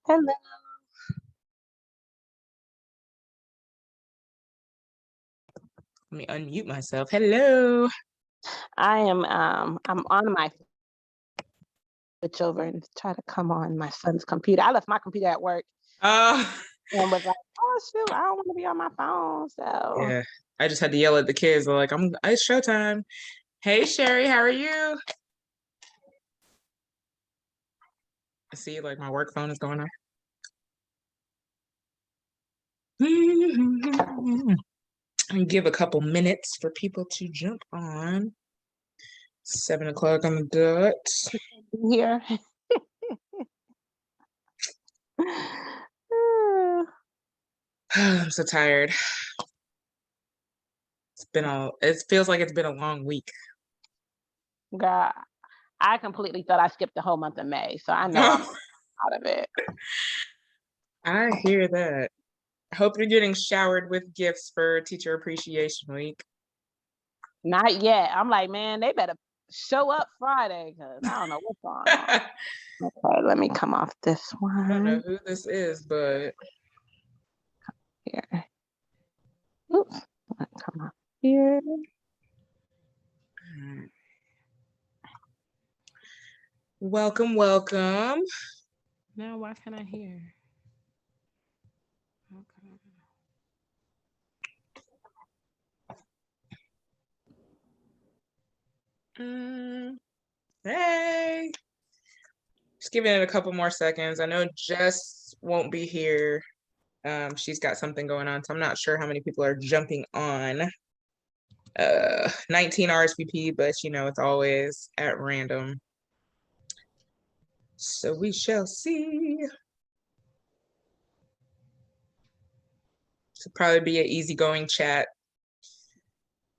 Hello. Let me unmute myself. Hello. I'm on my switch over and try to come on my son's computer. I left my computer at work Uh, and was like, oh shoot, I don't want to be on my phone. So yeah. I just had to yell at the kids. They're like, it's showtime. Hey Sherry, how are you? I see like my work phone is going on. And give a couple minutes for people to jump on. 7:00 on the dot. here. I'm so tired. It feels like it's been a long week. God, I completely thought I skipped the whole month of May. So I know I'm out of it. I hear that. I hope you're getting showered with gifts for Teacher Appreciation Week. Not yet. I'm like, man, they better show up Friday because I don't know what's going on. Okay, let me come off this one. I don't know who this is, but here. Oops. Come on here. Welcome. Now, why can't I hear? Okay. Hey. Just giving it a couple more seconds. I know Jess won't be here. She's got something going on, so I'm not sure how many people are jumping on. 19 RSVP, but it's always at random. So we shall see. Should probably be an easygoing chat,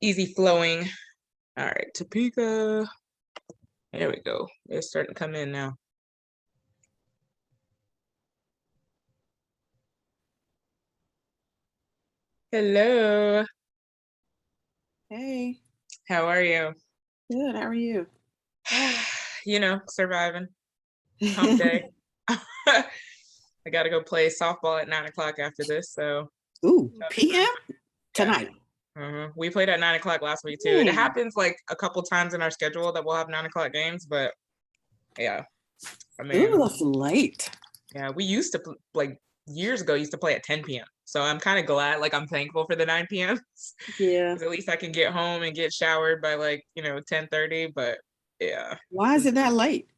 easy flowing. All right, Topeka. There we go. It's starting to come in now. Hello. Hey. How are you? Good. How are you? Surviving. Hump day. I got to go play softball at 9:00 after this. So. Ooh, PM tonight. We played at 9:00 last week too. It happens like a couple times in our schedule that we'll have 9:00 games, but yeah. Ooh, that's late. Yeah, we used to years ago used to play at 10 p.m. So I'm kind of glad, I'm thankful for the 9 p.m. Yeah. Because at least I can get home and get showered by 10:30. But yeah. Why is it that late?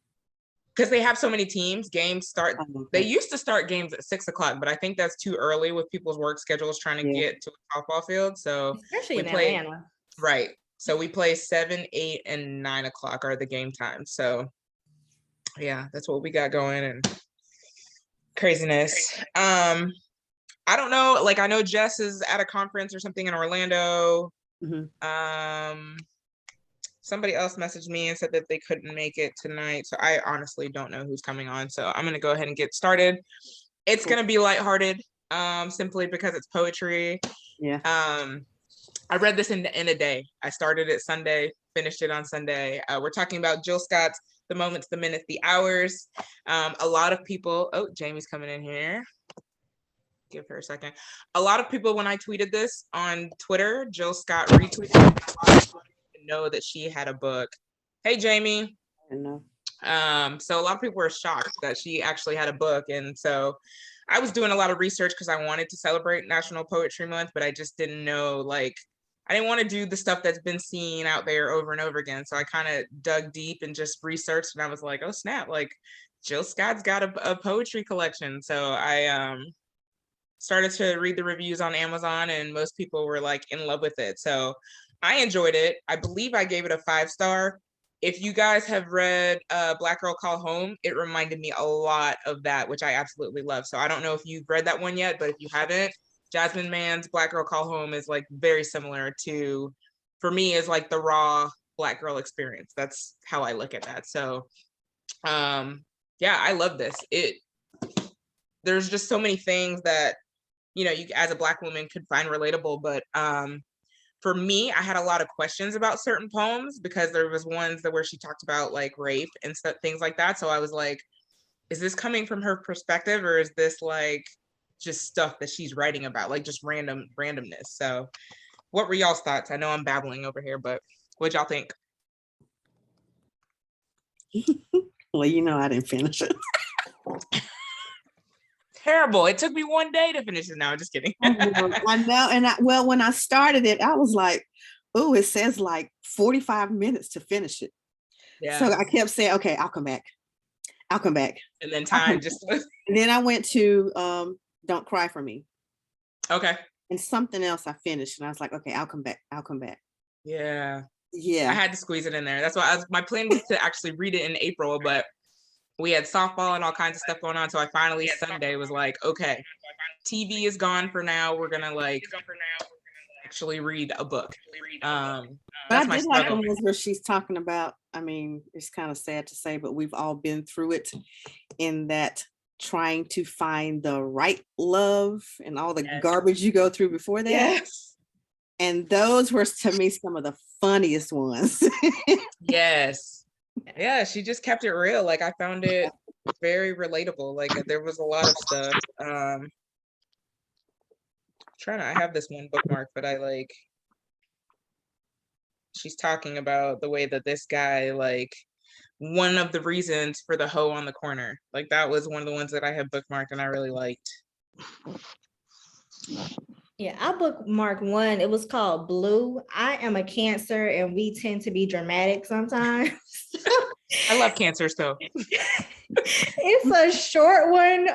Because they have so many teams. Games start. They used to start games at 6:00, but I think that's too early with people's work schedules trying to get to a softball field. So especially in Atlanta. Right. So we play 7, 8, and 9:00 are the game times. So yeah, that's what we got going and craziness. I don't know. I know Jess is at a conference or something in Orlando. Somebody else messaged me and said that they couldn't make it tonight. So I honestly don't know who's coming on. So I'm going to go ahead and get started. It's going to be lighthearted, simply because it's poetry. Yeah. I read this in a day. I started it Sunday, finished it on Sunday. We're talking about Jill Scott's The Moments, the Minutes, the Hours. A lot of people, Jamie's coming in here. Give her a second. A lot of people, when I tweeted this on Twitter, Jill Scott retweeted it. Know that she had a book. Hey Jamie. I know. So a lot of people were shocked that she actually had a book, and so I was doing a lot of research because I wanted to celebrate National Poetry Month, but I just didn't know, I didn't want to do the stuff that's been seen out there over and over again. So I kind of dug deep and just researched, and I was like, oh snap, Jill Scott's got a poetry collection. So I started to read the reviews on Amazon, and most people were in love with it. So I enjoyed it. I believe I gave it a 5-star. If you guys have read Black Girl Call Home, it reminded me a lot of that, which I absolutely love. So I don't know if you've read that one yet, but if you haven't, Jasmine Mann's Black Girl Call Home is very similar to, for me, is the raw Black girl experience. That's how I look at that. So yeah, I love this. There's just so many things that, you as a Black woman could find relatable, but for me, I had a lot of questions about certain poems because there was ones where she talked about rape and stuff, things like that. So I was is this coming from her perspective, or is this like just stuff that she's writing about, like just randomness? So what were y'all's thoughts? I know I'm babbling over here, but what'd y'all think? Well, I didn't finish it. Terrible. It took me one day to finish it. Now I'm just kidding. I know. And when I started it, I was like, oh, it says like 45 minutes to finish it. Yeah. So I kept saying, okay, I'll come back. And then time just. And then I went to Don't Cry for Me. Okay. And something else I finished, and I was like, okay, I'll come back. Yeah. Yeah. I had to squeeze it in there. That's why my plan was to actually read it in April, but we had softball and all kinds of stuff going on. So I finally Sunday was like, okay, TV is gone for now. We're gonna like actually read a book. But That's I my did like struggle. the ones where she's talking about, I mean, it's kind of sad to say, but we've all been through it, in that trying to find the right love and all the garbage you go through before that. Yes. And those were, to me, some of the funniest ones. Yes. Yeah, she just kept it real. Like, I found it very relatable. Like, there was a lot of stuff. I have this one bookmark, but she's talking about the way that this guy, like, one of the reasons for the hoe on the corner. Like, that was one of the ones that I have bookmarked and I really liked. Yeah, I bookmarked one. It was called Blue. I am a Cancer and we tend to be dramatic sometimes. I love cancers though. It's a short one.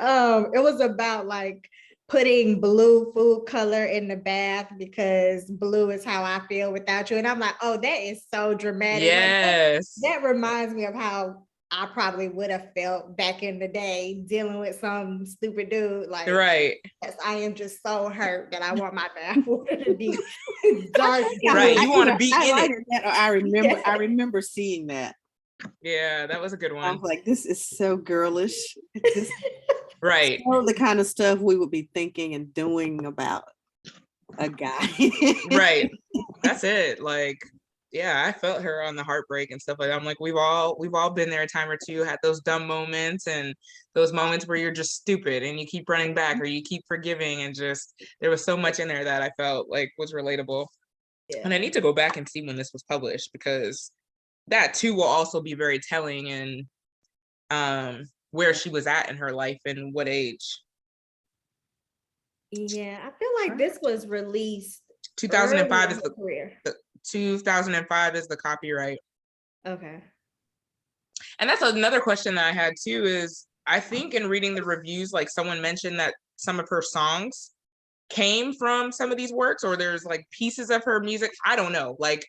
It was about like putting blue food color in the bath because blue is how I feel without you. And I'm like, oh, that is so dramatic. Yes. Like, that reminds me of how I probably would have felt back in the day dealing with some stupid dude. Like, right. Yes, I am just so hurt that I want my bath water to be dark. Right. You want to be in it. I remember seeing that. Yeah, that was a good one. I was like, this is so girlish. Right. So the kind of stuff we would be thinking and doing about a guy. Right. That's it. Like, yeah, I felt her on the heartbreak and stuff like that. I'm like, we've all been there a time or two, had those dumb moments and those moments where you're just stupid and you keep running back or you keep forgiving, and just there was so much in there that I felt like was relatable. Yeah. And I need to go back and see when this was published, because that too will also be very telling in where she was at in her life and what age. Yeah, I feel like this was released 2005 is the career. 2005 is the copyright. Okay. And that's another question that I had too, is I think in reading the reviews, like someone mentioned that some of her songs came from some of these works, or there's like pieces of her music. I don't know. Like,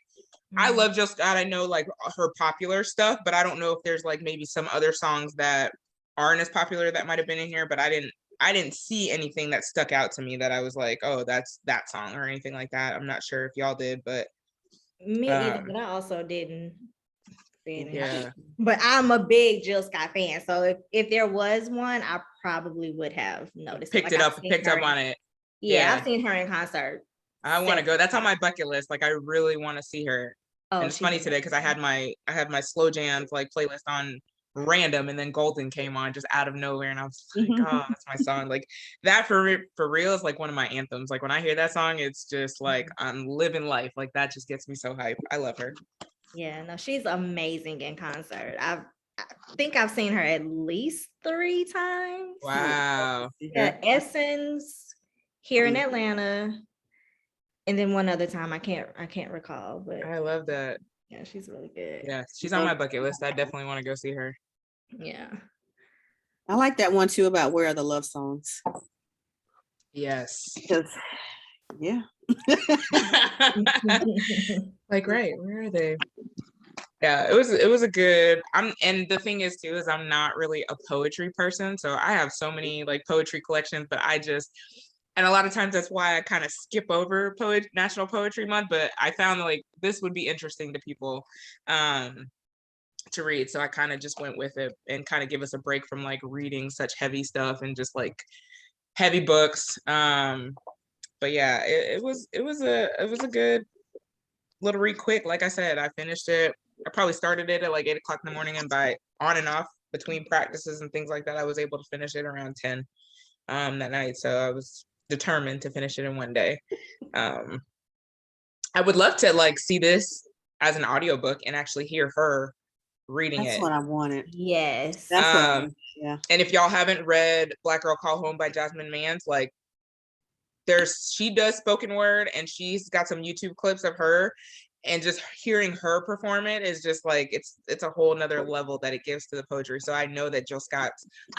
I love Just God. I know like her popular stuff, but I don't know if there's like maybe some other songs that aren't as popular that might have been in here, but I didn't see anything that stuck out to me that I was like, oh, that's that song or anything like that. I'm not sure if y'all did, but me either, but I also didn't. Yeah. But I'm a big Jill Scott fan, so if there was one, I probably would have noticed. Picked up on it. Yeah, I've seen her in concert. I want to go. That's on my bucket list. Like, I really want to see her. Oh, and it's funny today because I had my slow jams like playlist on random, and then Golden came on just out of nowhere, and I was like, oh, that's my song. Like, that for real is like one of my anthems. Like, when I hear that song, it's just like I'm living life. Like, that just gets me so hyped. I love her. Yeah, no, she's amazing in concert. I think I've seen her at least 3 times. Wow. Yeah, Essence here in Atlanta, and then one other time I can't recall. But I love that. Yeah, she's really good. Yeah, she's on my bucket list. I definitely want to go see her. Yeah. I like that one too about Where Are the Love Songs. Yes. Because, yeah. Like, right, where are they? Yeah, it was a good, and the thing is too, is I'm not really a poetry person. So I have so many like poetry collections, but and a lot of times that's why I kind of skip over National Poetry Month, but I found like this would be interesting to people to read. So I kind of just went with it and kind of give us a break from like reading such heavy stuff and just like heavy books. But yeah, it was a good little read quick. Like I said, I finished it. I probably started it at like 8 o'clock in the morning, and by on and off between practices and things like that, I was able to finish it around 10 that night. So I was determined to finish it in one day. I would love to like see this as an audiobook and actually hear her reading That's it. what I wanted. Yes. That's what I wanted. Yeah. And if y'all haven't read Black Girl Call Home by Jasmine Mans, like she does spoken word and she's got some YouTube clips of her, and just hearing her perform it is just like it's a whole nother level that it gives to the poetry. So I know that Jill Scott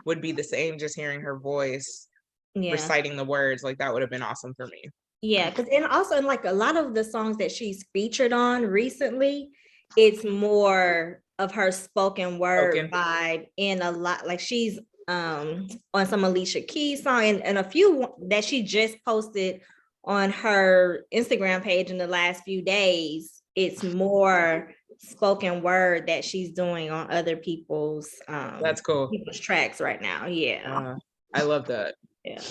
would be the same, just hearing her voice reciting the words, like that would have been awesome for me. Yeah, because and also in like a lot of the songs that she's featured on recently, it's more of her spoken word vibe, and a lot like she's on some Alicia Keys song and a few that she just posted on her Instagram page in the last few days. It's more spoken word that she's doing on other people's that's cool, people's tracks right now. Yeah, I love that. Yeah,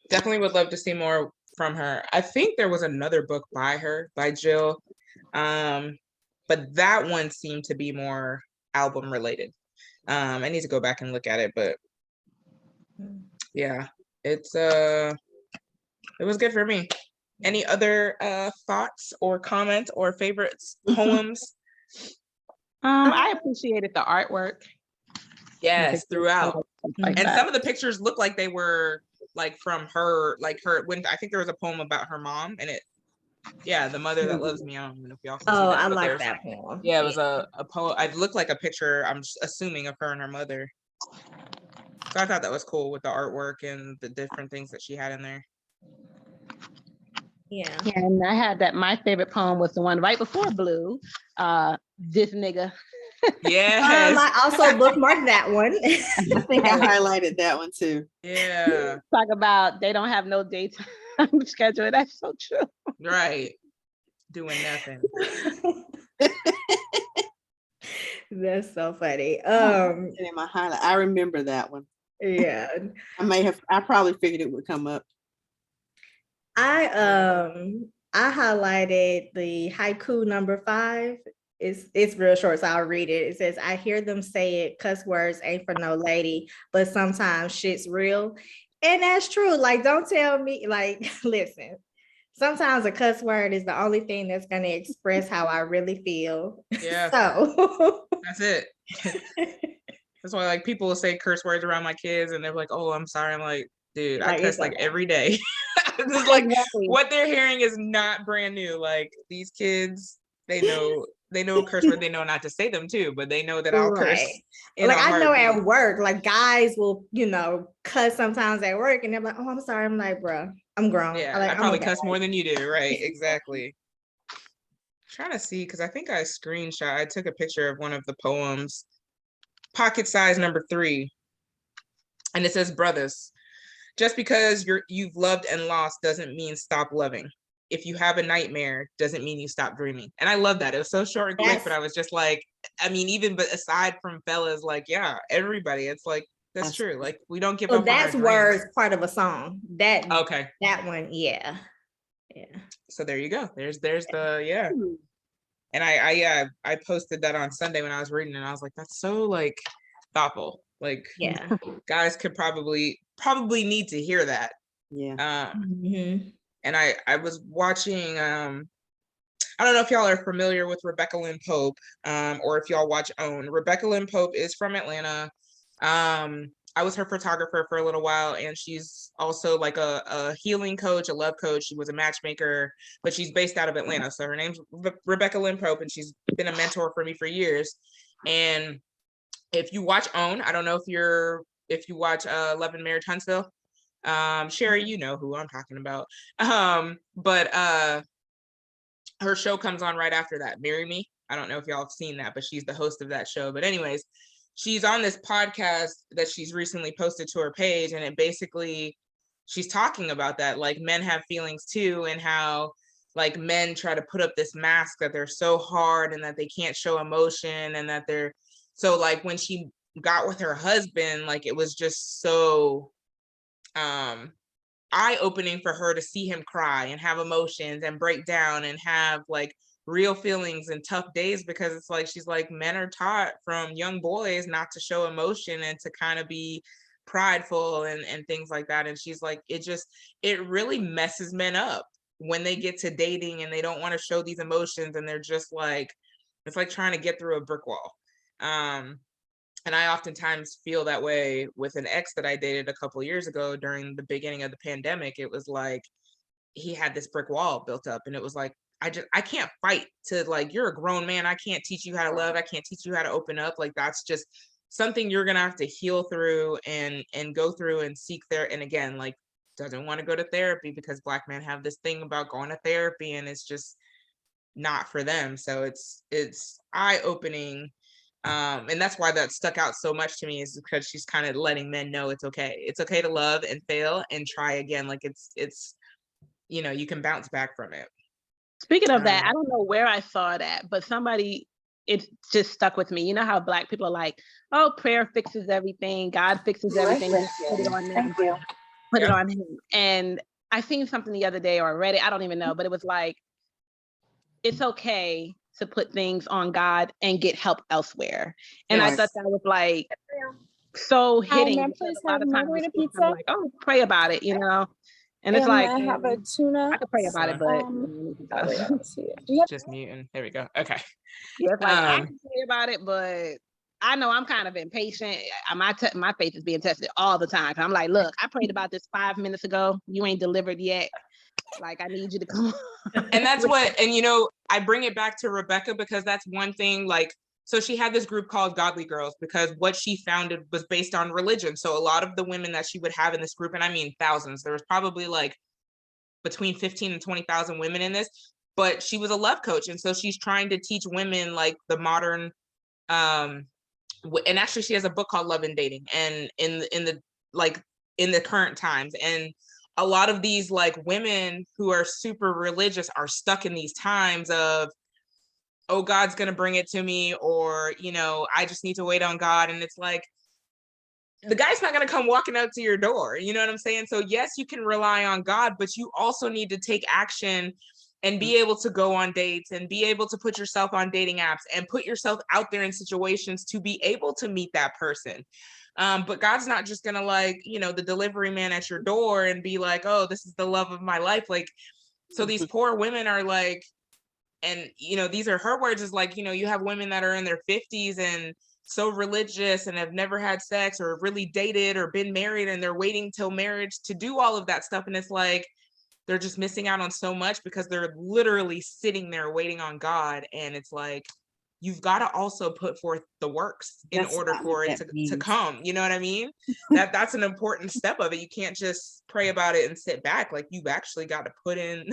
definitely would love to see more from her. I think there was another book by her, by Jill, but that one seemed to be more album related. I need to go back and look at it, but yeah, it was good for me. Any other thoughts or comments or favorites, poems? I appreciated the artwork. Yes, throughout. Like and that. Some of the pictures look like they were like from her, like her, when I think there was a poem about her mom, and it, yeah, The Mother That Loves Me. I don't know if y'all can see that. I like that poem. Yeah, it was a poem. It looked like a picture, I'm assuming, of her and her mother. So I thought that was cool with the artwork and the different things that she had in there. Yeah. And I had that, my favorite poem was the one right before Blue, This Nigga. Yes. I also bookmarked that one. I think I highlighted that one too. Yeah. Talk about they don't have no daytime schedule. That's so true. Right. Doing nothing. That's so funny. In my highlight, I remember that one. Yeah. I probably figured it would come up. I highlighted the haiku number 5. It's real short, so I'll read it. It says, I hear them say it, cuss words ain't for no lady, but sometimes shit's real. And that's true. Like, don't tell me, like, listen, sometimes a cuss word is the only thing that's going to express how I really feel. Yeah. So that's it. That's why, like, people will say curse words around my kids and they're like, oh, I'm sorry. I'm like, dude, I cuss like every day. It's like what they're hearing is not brand new. Like, these kids, they know curse words, they know not to say them too, but they know that I'll curse. Like, I know at work, like, guys will, cuss sometimes at work and they're like, oh, I'm sorry. I'm like, bro, I'm grown. Yeah, like, I probably cuss more than you do. Right, exactly. Trying to see, because I think I took a picture of one of the poems, pocket size number 3. And it says, brothers, just because you've loved and lost doesn't mean stop loving. If you have a nightmare, doesn't mean you stop dreaming. And I love that. It was so short and quick, but I was just like, I mean, but aside from fellas, like, yeah, everybody, it's like, that's true. Like, we don't give up. That's words part of a song. That one, yeah. So there you go. There's the And I posted that on Sunday when I was reading, and I was like, that's so like thoughtful. Like, guys could probably need to hear that. Yeah. And I was watching, I don't know if y'all are familiar with Rebecca Lynn Pope, or if y'all watch OWN. Rebecca Lynn Pope is from Atlanta. I was her photographer for a little while, and she's also like a healing coach, a love coach. She was a matchmaker, but she's based out of Atlanta. So her name's Rebecca Lynn Pope, and she's been a mentor for me for years. And if you watch OWN, I don't know if you watch Love and Marriage Huntsville, Sherry, you know who I'm talking about. But her show comes on right after that, Marry Me. I don't know if y'all have seen that, but she's the host of that show. But anyways, she's on this podcast that she's recently posted to her page, and it basically, she's talking about that, like, men have feelings too, and how like men try to put up this mask that they're so hard and that they can't show emotion, and that they're so, like, when she got with her husband, like, it was just so eye-opening for her to see him cry and have emotions and break down and have like real feelings and tough days, because it's like, she's like, men are taught from young boys not to show emotion and to kind of be prideful and things like that. And she's like, it really messes men up when they get to dating and they don't want to show these emotions, and they're just like, it's like trying to get through a brick wall. And I oftentimes feel that way with an ex that I dated a couple of years ago during the beginning of the pandemic. It was like, he had this brick wall built up, and it was like, I can't fight to, like, you're a grown man, I can't teach you how to love, I can't teach you how to open up. Like, that's just something you're gonna have to heal through and go through and seek there. And again, like, doesn't want to go to therapy because Black men have this thing about going to therapy, and it's just not for them. So it's eye-opening. And that's why that stuck out so much to me, is because she's kind of letting men know it's okay to love and fail and try again. Like, it's you can bounce back from it. Speaking of that, I don't know where I saw that, but it just stuck with me. You know how Black people are like, oh, prayer fixes everything, God fixes everything, put it on them, put it on him. And I seen something the other day, or read it, I don't even know, but it was like, it's okay to put things on God and get help elsewhere. And I thought that was like so hitting, because a lot of times it's kind of like, oh, pray about it, And it's like, I have a tuna. I could pray about it, but just muting. There we go. Okay. Yeah, it's like, I can pray about it, but I know I'm kind of impatient. My faith is being tested all the time. I'm like, look, I prayed about this 5 minutes ago. You ain't delivered yet. Like, I need you to come on. And that's what, and I bring it back to Rebecca, because that's one thing, like, so she had this group called Godly Girls because what she founded was based on religion. So a lot of the women that she would have in this group, and I mean thousands, there was probably like between 15 and 20,000 women in this, but she was a love coach. And so she's trying to teach women like the modern, and actually she has a book called Love and Dating, and in the current times. And a lot of these like women who are super religious are stuck in these times of, oh, God's going to bring it to me, or, I just need to wait on God. And it's like, the guy's not going to come walking out to your door. You know what I'm saying? So yes, you can rely on God, but you also need to take action and be able to go on dates and be able to put yourself on dating apps and put yourself out there in situations to be able to meet that person. But God's not just going to the delivery man at your door and be like, oh, this is the love of my life. Like, so these poor women are like, and, these are her words, is like, you have women that are in their 50s and so religious and have never had sex or really dated or been married, and they're waiting till marriage to do all of that stuff. And it's like, they're just missing out on so much because they're literally sitting there waiting on God. And it's like, you've got to also put forth the works in order for it to come. You know what I mean? That's an important step of it. You can't just pray about it and sit back. Like, you've actually got to put in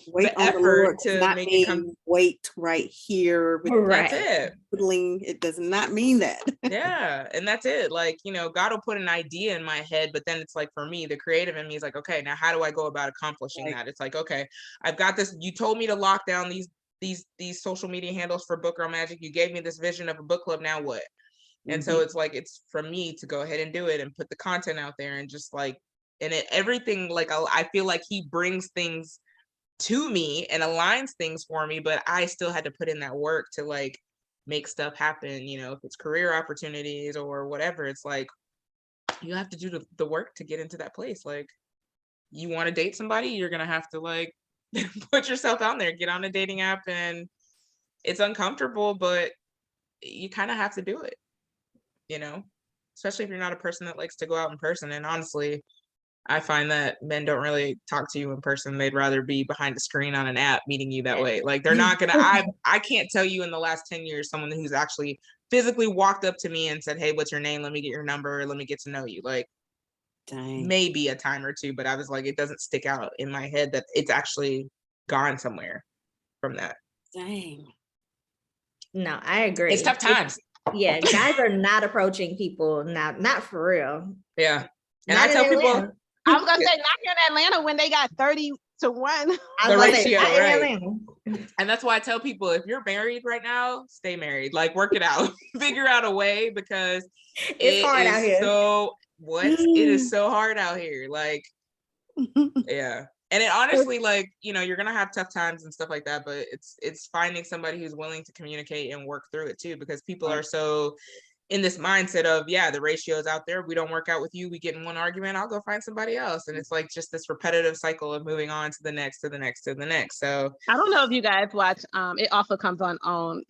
wait on the Lord to make it come. Wait right here. That's it. It does not mean that. Yeah. And that's it. Like, God will put an idea in my head, but then it's like, for me, the creative in me is like, okay, now how do I go about accomplishing that? It's like, okay, I've got this. You told me to lock down these social media handles for Book Girl Magic. You gave me this vision of a book club. Now what? And so it's like, it's for me to go ahead and do it and put the content out there, and just like, and everything, like, I feel like he brings things to me and aligns things for me, but I still had to put in that work to like make stuff happen. If it's career opportunities or whatever, it's like, you have to do the work to get into that place. Like, you want to date somebody, you're gonna have to like put yourself out there, get on a dating app, and it's uncomfortable, but you kind of have to do it, especially if you're not a person that likes to go out in person. And honestly, I find that men don't really talk to you in person. They'd rather be behind a screen on an app meeting you that way. Like, they're not gonna, I can't tell you in the last 10 years, someone who's actually physically walked up to me and said, hey, what's your name? Let me get your number. Let me get to know you. Like, dang. Maybe a time or two, but I was like, it doesn't stick out in my head that it's actually gone somewhere from that. Dang. No, I agree. It's tough times. Yeah, guys are not approaching people now, not for real. Yeah. And I tell people, I was gonna say, not here in Atlanta when they got 30 to 1. The ratio, right? And that's why I tell people, if you're married right now, stay married. Like, work it out, figure out a way, because it's hard out here. It is so hard out here. Like, yeah. And it honestly, like, you know, you're gonna have tough times and stuff like that, but it's finding somebody who's willing to communicate and work through it too, because people are so in this mindset of, yeah, the ratio is out there. We don't work out with you. We get in one argument. I'll go find somebody else. And it's like just this repetitive cycle of moving on to the next, to the next, to the next. So I don't know if you guys watch, it also comes on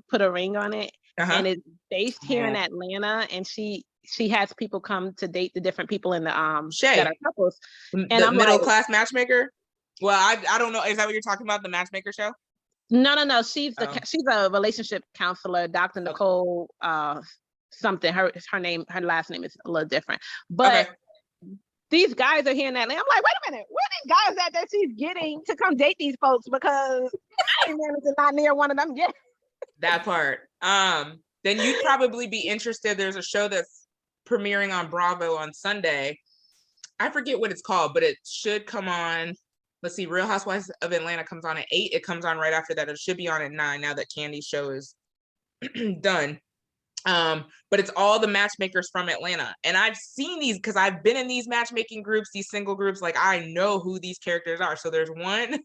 Put a Ring on It. And it's based here in Atlanta. And she has people come to date the different people in the Shay, that are couples. And the I'm middle like, class matchmaker. Well, I don't know. Is that what you're talking about? The matchmaker show? No. She's a relationship counselor, Dr. Nicole something. Her last name is a little different. But these guys are here in Atlanta. I'm like, wait a minute, where are these guys at that she's getting to come date these folks? Because I ain't managing not near one of them yet. That part. Then you'd probably be interested. There's a show that's premiering on Bravo on Sunday. I forget what it's called, but it should come on. Let's see, Real Housewives of Atlanta comes on at 8. It comes on right after that. It should be on at 9 now that Candy's show is done. But it's all the matchmakers from Atlanta. And I've seen these because I've been in these matchmaking groups, these single groups. Like, I know who these characters are. So there's one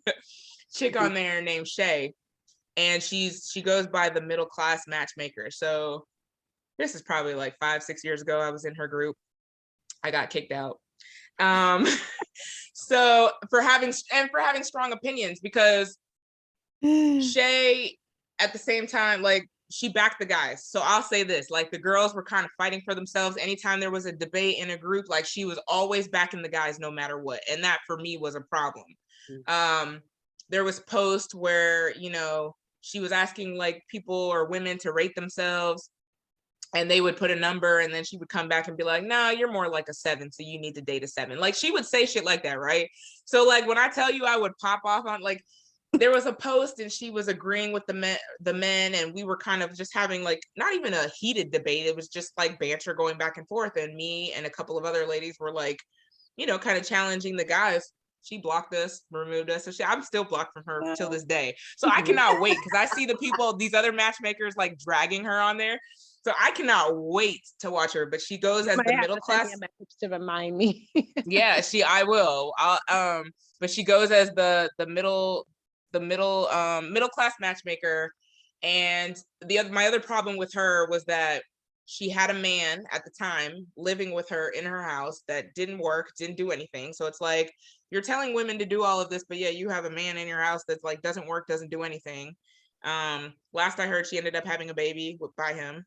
chick on there named Shay, and she goes by the middle class matchmaker. So this is probably like 5-6 years ago. I was in her group. I got kicked out. So for having strong opinions, because Shay at the same time, like, she backed the guys. So I'll say this, like, the girls were kind of fighting for themselves. Anytime there was a debate in a group, like, she was always backing the guys no matter what. And that for me was a problem. There was posts where, you know, she was asking like people or women to rate themselves, and they would put a number, and then she would come back and be like, no, you're more like a 7, so you need to date a 7. Like, she would say shit like that, right? So like, when I tell you I would pop off on, like, there was a post and she was agreeing with the men, and we were kind of just having like, not even a heated debate. It was just like banter going back and forth. And me and a couple of other ladies were like, you know, kind of challenging the guys. She blocked us, removed us. So I'm still blocked from her till this day. So I cannot wait, because I see the people, these other matchmakers, like dragging her on there. So I cannot wait to watch her. But she goes as the middle class. To remind me. Yeah, I will. But she goes as the middle class matchmaker. And my other problem with her was that she had a man at the time living with her in her house that didn't work, didn't do anything. So it's like, you're telling women to do all of this, but yeah, you have a man in your house that's like, doesn't work, doesn't do anything. Last I heard, she ended up having a baby by him.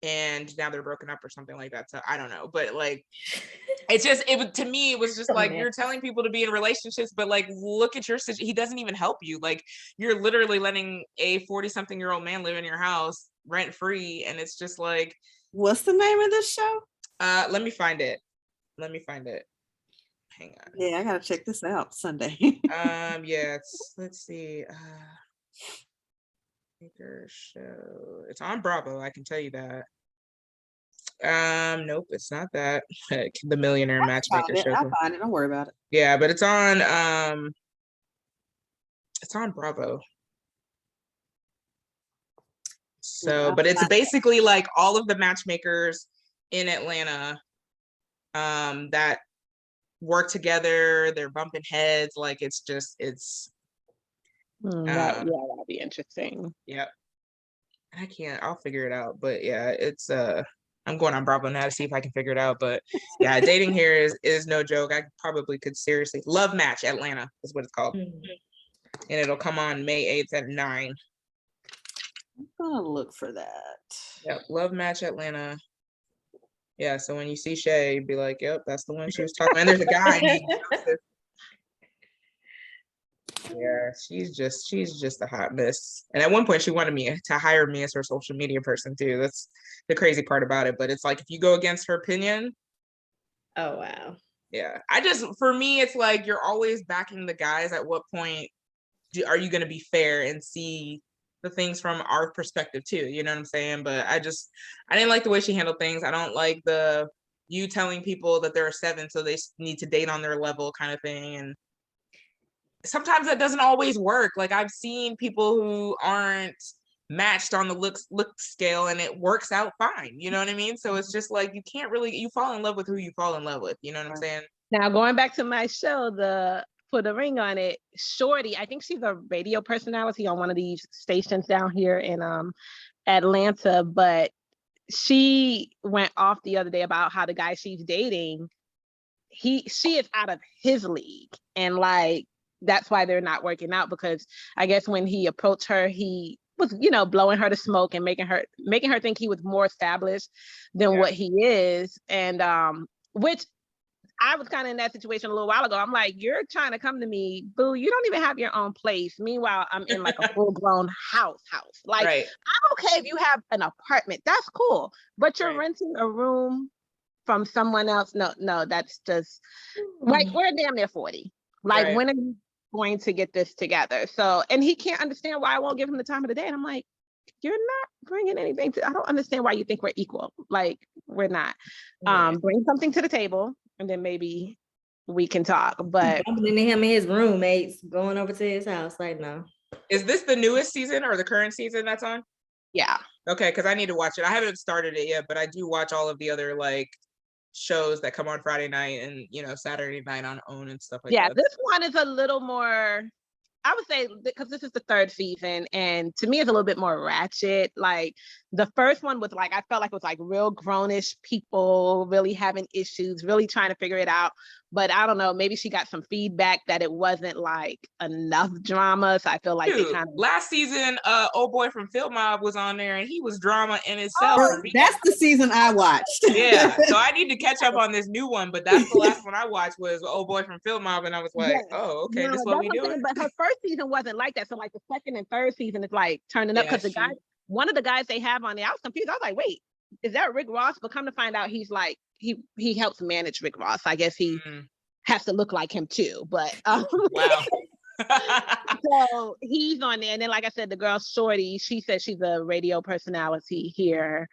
And now they're broken up or something like that. So I don't know, but like, to me, it was just like, you're telling people to be in relationships, but like, look at your situation. He doesn't even help you. Like, you're literally letting a 40-something-year-old man live in your house rent free. And it's just like, what's the name of this show? Let me find it. Hang on. Yeah, I gotta check this out Sunday. Yeah, let's see. Show. It's on Bravo, I can tell you that. Nope, it's not that. The Millionaire Matchmaker show. I'll find it. Don't worry about it. Yeah, but it's on Bravo. So, but it's basically like all of the matchmakers in Atlanta that work together. They're bumping heads. Like, that'll be interesting. Yeah. I'll figure it out. But yeah, it's I'm going on Bravo now to see if I can figure it out. But yeah, dating here is no joke. I probably could seriously. Love Match Atlanta is what it's called. And it'll come on May 8th at 9. I'm gonna look for that. Yep, Love Match Atlanta. Yeah, so when you see Shay, you'd be like, yep, that's the one she was talking about. And there's a guy named Joseph. Yeah, she's just a hot mess. And at one point she wanted me to hire me as her social media person too. That's the crazy part about it. But it's like, if you go against her opinion. Oh, wow. Yeah. For me, it's like, you're always backing the guys. At what point are you going to be fair and see the things from our perspective too? You know what I'm saying? But I didn't like the way she handled things. I don't like you telling people that they're a 7, so they need to date on their level kind of thing. And sometimes that doesn't always work. Like, I've seen people who aren't matched on the look scale and it works out fine. You know what I mean? So it's just like, you can't really, you fall in love with who you fall in love with. You know what I'm saying? Now going back to my show, the put a ring on it, Shorty, I think she's a radio personality on one of these stations down here in Atlanta, but she went off the other day about how the guy she's dating, she is out of his league, and like that's why they're not working out, because I guess when he approached her, he was, blowing her to smoke and making her think he was more established than what he is. And which I was kind of in that situation a little while ago. I'm like, you're trying to come to me, boo, you don't even have your own place. Meanwhile, I'm in like a full-grown house. Like, Right. I'm okay if you have an apartment. That's cool. But you're Right. renting a room from someone else. No, that's just like, we're damn near 40. Like, Right. when are you going to get this together? So, and he can't understand why I won't give him the time of the day. And I'm like, you're not bringing anything I don't understand why you think we're equal. Like, we're not. Bring something to the table, and then maybe we can talk. But bumping into him and his roommates, going over to his house. Like, no. Is this the newest season or the current season that's on? Yeah. Okay, because I need to watch it. I haven't started it yet, but I do watch all of the other like shows that come on Friday night and Saturday night on OWN and stuff like that. Yeah, this one is a little more, I would say, because this is the third season, and to me it's a little bit more ratchet. Like the first one was like, I felt like it was like real grownish people really having issues, really trying to figure it out. But I don't know, maybe she got some feedback that it wasn't like enough drama. So I feel like Dude, they kind of, last season, old boy from Field Mob was on there and he was drama in itself. That's the season I watched. Yeah, so I need to catch up on this new one, but that's the last one I watched was old boy from Field Mob, and I was like, oh, okay, this is what we doing. But her first season wasn't like that. So like the second and third season is like turning up, because the guy, one of the guys they have on there, I was confused. I was like, wait, is that Rick Ross? But come to find out, he's like, he helps manage Rick Ross. I guess he has to look like him too. But wow. So he's on there. And then, like I said, the girl Shorty, she said she's a radio personality here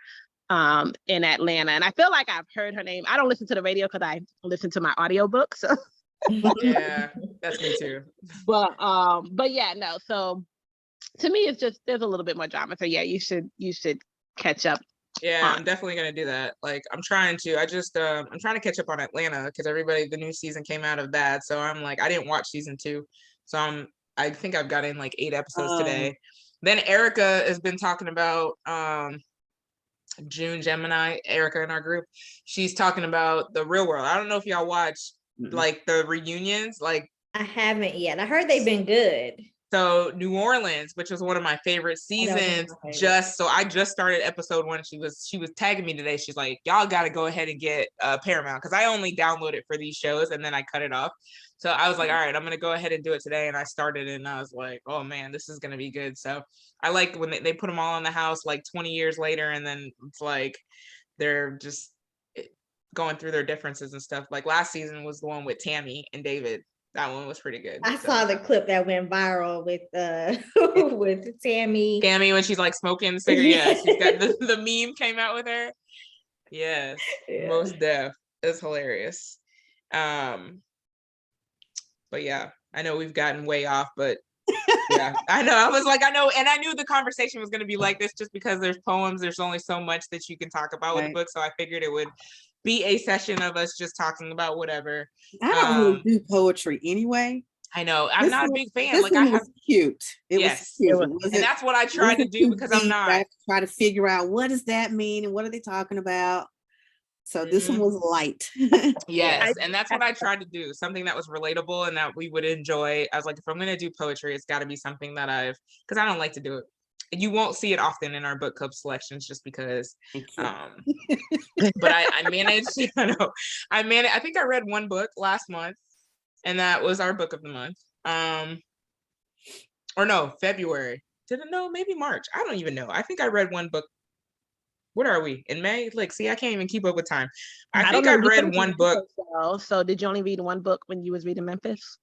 in Atlanta. And I feel like I've heard her name. I don't listen to the radio because I listen to my audiobook. So yeah, that's me too. But yeah, no. So to me, it's just, there's a little bit more drama. So yeah, you should catch up. Yeah, I'm definitely gonna do that. Like, I'm trying to. I'm trying to catch up on Atlanta because the new season came out of that. So I'm like, I didn't watch season 2, so I think I've got in like 8 episodes today. Then Erica has been talking about June Gemini. Erica in our group, she's talking about The Real World. I don't know if y'all watch like the reunions. Like, I haven't yet. I heard they've been good. So New Orleans, which was one of my favorite seasons, I just started episode 1. She was tagging me today. She's like, y'all got to go ahead and get Paramount, because I only download it for these shows and then I cut it off. So I was like, all right, I'm gonna go ahead and do it today. And I started and I was like, oh man, this is gonna be good. So I like when they put them all in the house like 20 years later, and then it's like they're just going through their differences and stuff. Like last season was the one with Tammy and David. That one was pretty good. I saw the clip that went viral with with Tammy. Tammy when she's like smoking cigarette. Yeah, she's got the meme came out with her. Yes, most def. It's hilarious. But yeah, I know we've gotten way off, but yeah, I know. I was like, I know, and I knew the conversation was going to be like this just because there's poems. There's only so much that you can talk about with the book, so I figured it would be a session of us just talking about whatever. I don't really do poetry anyway. I know. I'm not a big fan. Like I have cute. It was cute. And that's what I tried to do because I'm not. I try to figure out what does that mean and what are they talking about. So this one was light. Yes, and that's what I tried to do. Something that was relatable and that we would enjoy. I was like, if I'm going to do poetry, it's got to be something that because I don't like to do it. You won't see it often in our book club selections just because but I managed, I think I read one book last month and that was our book of the month. Or no, February. Maybe March. I don't even know. I think I read one book. What are we in May? Like, see, I can't even keep up with time. I think I read one book. So did you only read one book when you was reading Memphis?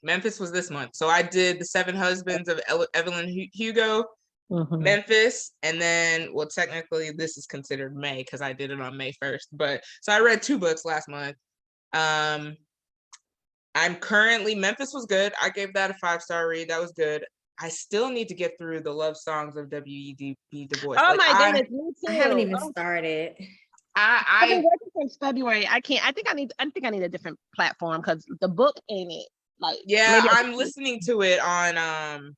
Memphis was this month. So I did The 7 Husbands of Evelyn Hugo, Memphis, and then, well, technically this is considered May because I did it on May 1st. But so I read 2 books last month. I'm currently, Memphis was good. I gave that a 5-star read. That was good. I still need to get through the love songs of W.E.B. Du Bois. Oh my goodness, me too. I haven't even started. I've been I working since February. I can't. I think I need a different platform because the book ain't it. Like yeah, maybe I'm listening to it on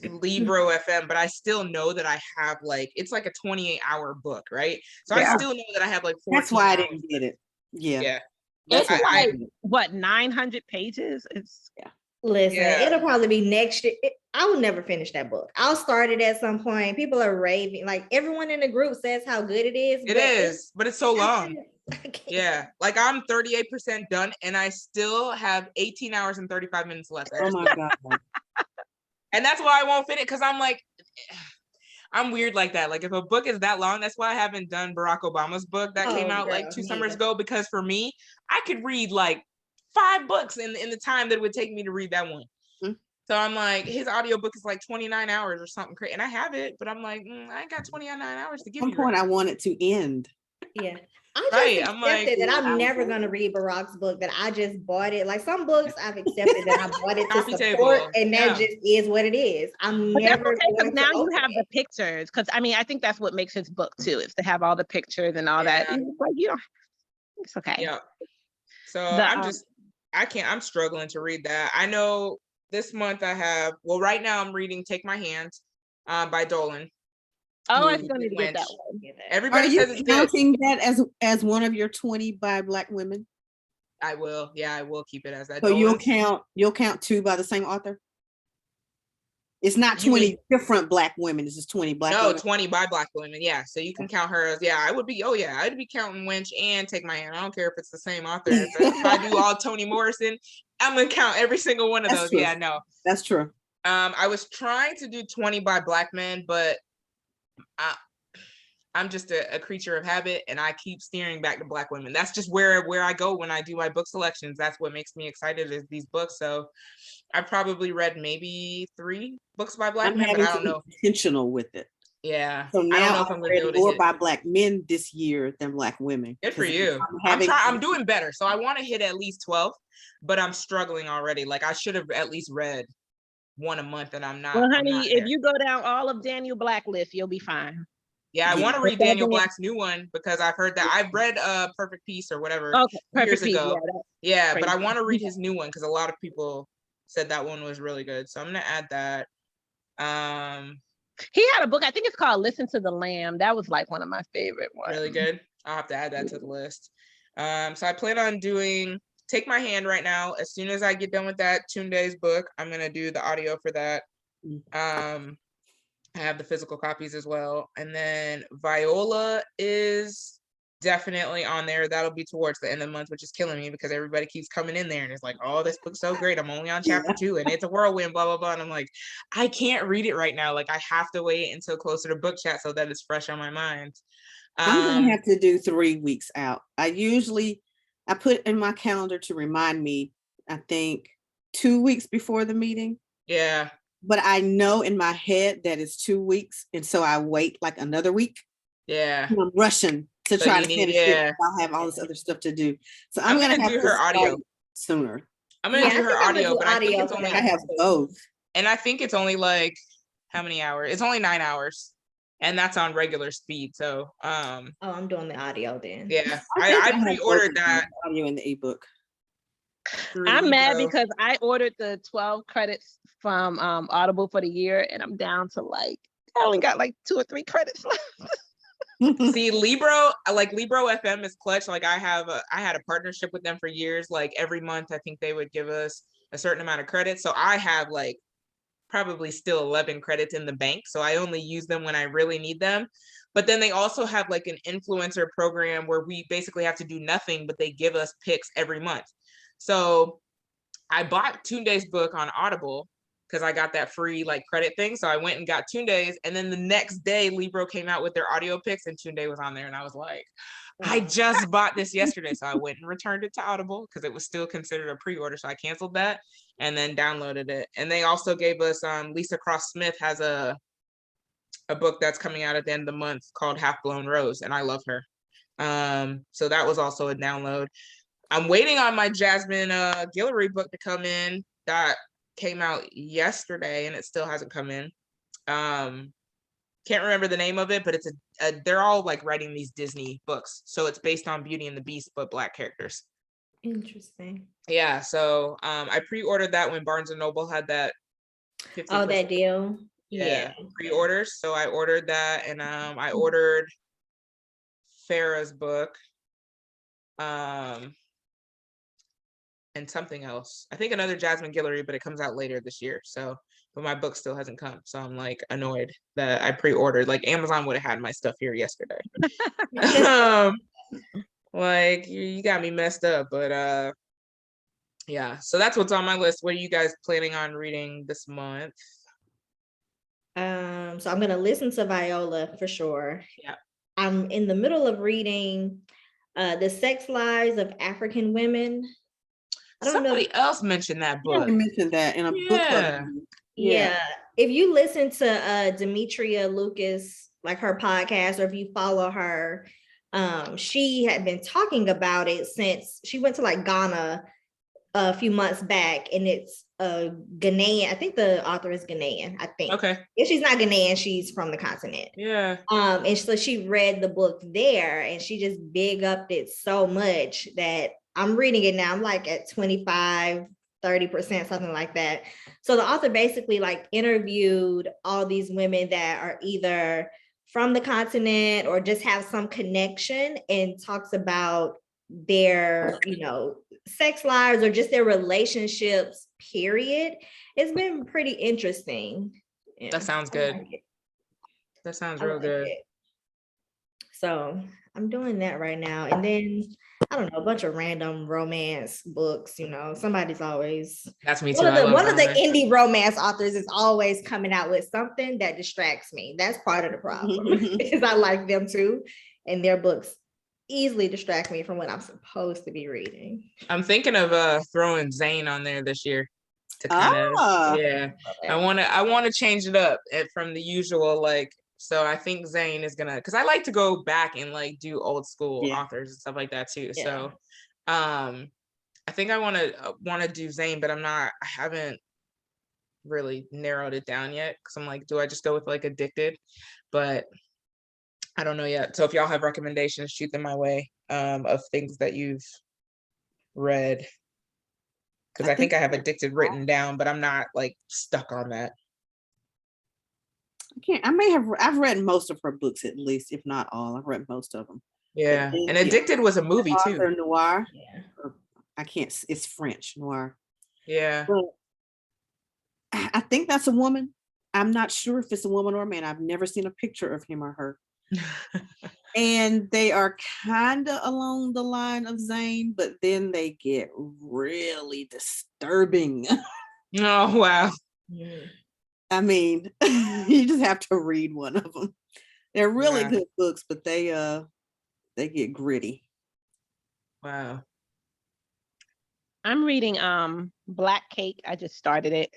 Libro FM, but I still know that I have like, it's like a 28-hour book, right? So I Yeah. still know that I have like 14 That's why I hours. didn't get it. Yeah. Yeah. That's it's why I like didn't. what 900 pages. It's Listen, Yeah. it'll probably be next year. I will never finish that book. I'll start it at some point. People are raving. Like everyone in the group says how good it is. It is, but it's so long. I can't. Yeah. Like I'm 38% done and I still have 18 hours and 35 minutes left. Oh my God. And that's why I won't fit it, because I'm like, I'm weird like that. Like if a book is that long, that's why I haven't done Barack Obama's book that came out like 2 summers ago, because for me, I could read like 5 books in the time that it would take me to read that one. Mm-hmm. So I'm like, his audiobook is like 29 hours or something crazy. And I have it, but I'm like, I ain't got 29 hours to give At you. some point, right I want it to end. Yeah. I just Right, I'm accepted like, that I'm never gonna read Barack's book, that I just bought it. Like some books I've accepted that I bought it to Coffee support, table, and that yeah. just is what it is. I'm but that's never okay because going now to you open have the it. pictures. Because I mean, I think that's what makes his book too, is to have all the pictures and all that. Yeah. Like you know, it's okay. Yeah. So The, I'm struggling to read that. I know this month I have, well, right now I'm reading Take My Hand by Dolan. Oh, I who still need to get that went- one. Are Everybody you says it's good. counting that as one of your 20 by Black women? I will. Yeah, I will keep it as that. So Dolan's- you'll count 2 by the same author? It's not You 20 mean- different Black women. It's just 20 Black No, women. 20 by Black women. Yeah. So you can count her as, yeah, I would be, oh yeah, I'd be counting Winch and Take My Hand. I don't care if it's the same author. If I do all Toni Morrison, I'm gonna count every single one of That's those. true. Yeah, no. That's true. I was trying to do 20 by Black men, but I'm just a creature of habit, and I keep steering back to Black women. That's just where I go when I do my book selections. That's what makes me excited, is these books. So I've probably read maybe 3 books by Black I'm men, but having I to don't know. be intentional with it. Yeah. So I don't now know if I've I'm gonna be read able to more hit. by Black men this year than Black women. Good for you. I'm doing better. So I want to hit at least 12, but I'm struggling already. Like I should have at least read 1 a month, and I'm not. Well, I'm honey, not if there. you go down all of Daniel Black list, you'll be fine. Yeah, I Yeah. want to read But Daniel doesn't- Black's new one, because I've heard that. I've read Perfect Peace or whatever Okay, years Perfect Peace. ago. Yeah, Yeah, but I crazy. want to read his new one because a lot of people said that one was really good. So I'm gonna add that. He had a book, I think it's called Listen to the Lamb. That was like one of my favorite ones. Really good. I'll have to add that to the list. So I plan on doing Take My Hand right now. As soon as I get done with that Tunde's book, I'm gonna do the audio for that. I have the physical copies as well. And then Viola is definitely on there. That'll be towards the end of the month, which is killing me because everybody keeps coming in there and it's like, oh, this book's so great. I'm only on chapter 2 and it's a whirlwind, blah, blah, blah. And I'm like, I can't read it right now. Like I have to wait until closer to book chat so that it's fresh on my mind. I'm gonna have to do 3 weeks out. I put in my calendar to remind me, I think 2 weeks before the meeting. Yeah. But I know in my head that it's 2 weeks. And so I wait like another week. Yeah. And I'm rushing to So try you to need- finish yeah. it. I'll have all this other stuff to do. So I'm gonna have do to her start audio sooner. I'm gonna Yeah, do I her think I'ma audio, do but I think audio it's for only, I have both. and I think it's only like how many hours? It's only 9 hours, and that's on regular speed. So Oh, I'm doing the audio then. yeah, I think I have pre-ordered both that. the audio and the ebook. through I'm mad Libro. because I ordered the 12 credits from Audible for the year, and I'm down to like, I only got like 2 or 3 credits left. See, Libro, like Libro FM is clutch. Like I had a partnership with them for years. Like every month, I think they would give us a certain amount of credits. So I have like probably still 11 credits in the bank. So I only use them when I really need them. But then they also have like an influencer program where we basically have to do nothing, but they give us picks every month. So I bought Tunde's book on Audible because I got that free like credit thing. So I went and got Tunde's, and then the next day Libro came out with their audio picks and Tunde was on there, and I was like, I just bought this yesterday. So I went and returned it to Audible because it was still considered a pre-order. So I canceled that and then downloaded it. And they also gave us Lisa Cross Smith has a book that's coming out at the end of the month called Half Blown Rose, and I love her. So that was also a download. I'm waiting on my Jasmine Guillory book to come in. That came out yesterday and it still hasn't come in. can't remember the name of it, but it's they're all like writing these Disney books. So it's based on Beauty and the Beast, but Black characters. Interesting. Yeah. So I pre-ordered that when Barnes and Noble had that 15%. Oh, that deal. Yeah. Pre-orders. So I ordered that, and I ordered Farrah's book. And something else. I think another Jasmine Guillory, but it comes out later this year. So, but my book still hasn't come. So I'm like annoyed that I pre-ordered. Like Amazon would have had my stuff here yesterday. Like you got me messed up, but yeah. So that's what's on my list. What are you guys planning on reading this month? So I'm gonna listen to Viola for sure. Yeah. I'm in the middle of reading The Sex Lives of African Women. I don't know. Somebody else mentioned that book. I mentioned that in a book club. Yeah. If you listen to Demetria Lucas, like her podcast, or if you follow her, she had been talking about it since she went to like Ghana a few months back, and it's Ghanaian. I think the author is Ghanaian, I think. Okay. If she's not Ghanaian, she's from the continent. Yeah. And so she read the book there, and she just big upped it so much that I'm reading it now. I'm like at 25, 30%, something like that. So the author basically like interviewed all these women that are either from the continent or just have some connection, and talks about their, sex lives or just their relationships, period. It's been pretty interesting. Yeah, that sounds good. That sounds real good. So I'm doing that right now. And then I don't know, a bunch of random romance books, somebody's always. That's me too. One of the indie romance authors is always coming out with something that distracts me. That's part of the problem because I like them too. And their books easily distract me from what I'm supposed to be reading. I'm thinking of throwing Zane on there this year to kind of I want to change it up from the usual, like, so I think Zane is gonna, because I like to go back and like do old school authors and stuff like that too. So I think I want to do Zane, but I haven't really narrowed it down yet, because I'm like, do I just go with like Addicted? But I don't know yet. So if y'all have recommendations, shoot them my way, of things that you've read, because I think I have Addicted written down, but I'm not like stuck on that. I've read most of her books, at least, if not all. I've read most of them. Yeah, and Addicted was a movie too. Noir. Yeah. It's French noir. Yeah. But I think that's a woman. I'm not sure if it's a woman or a man. I've never seen a picture of him or her. And they are kind of along the line of Zane, but then they get really disturbing. Oh, wow. I mean, you just have to read one of them. They're really good books, but they get gritty. Wow. I'm reading Black Cake. I just started it.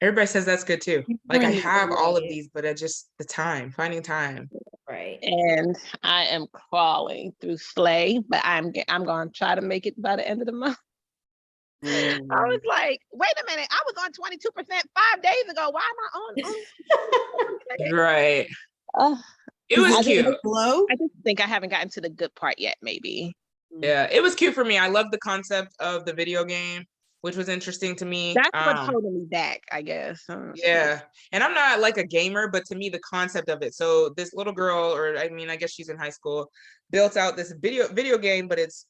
Everybody says that's good too. Like I have all of these, but finding time. Right. And I am crawling through Slay, but I'm going to try to make it by the end of the month. I was like, wait a minute, I was on 22% 5 days ago. Why am I on? Right. It was cute. I just think I haven't gotten to the good part yet, maybe. Yeah, it was cute for me. I love the concept of the video game, which was interesting to me. That's what's holding me back, I guess. Yeah. And I'm not like a gamer, but to me, the concept of it. So this little girl, I guess she's in high school, built out this video game, but it's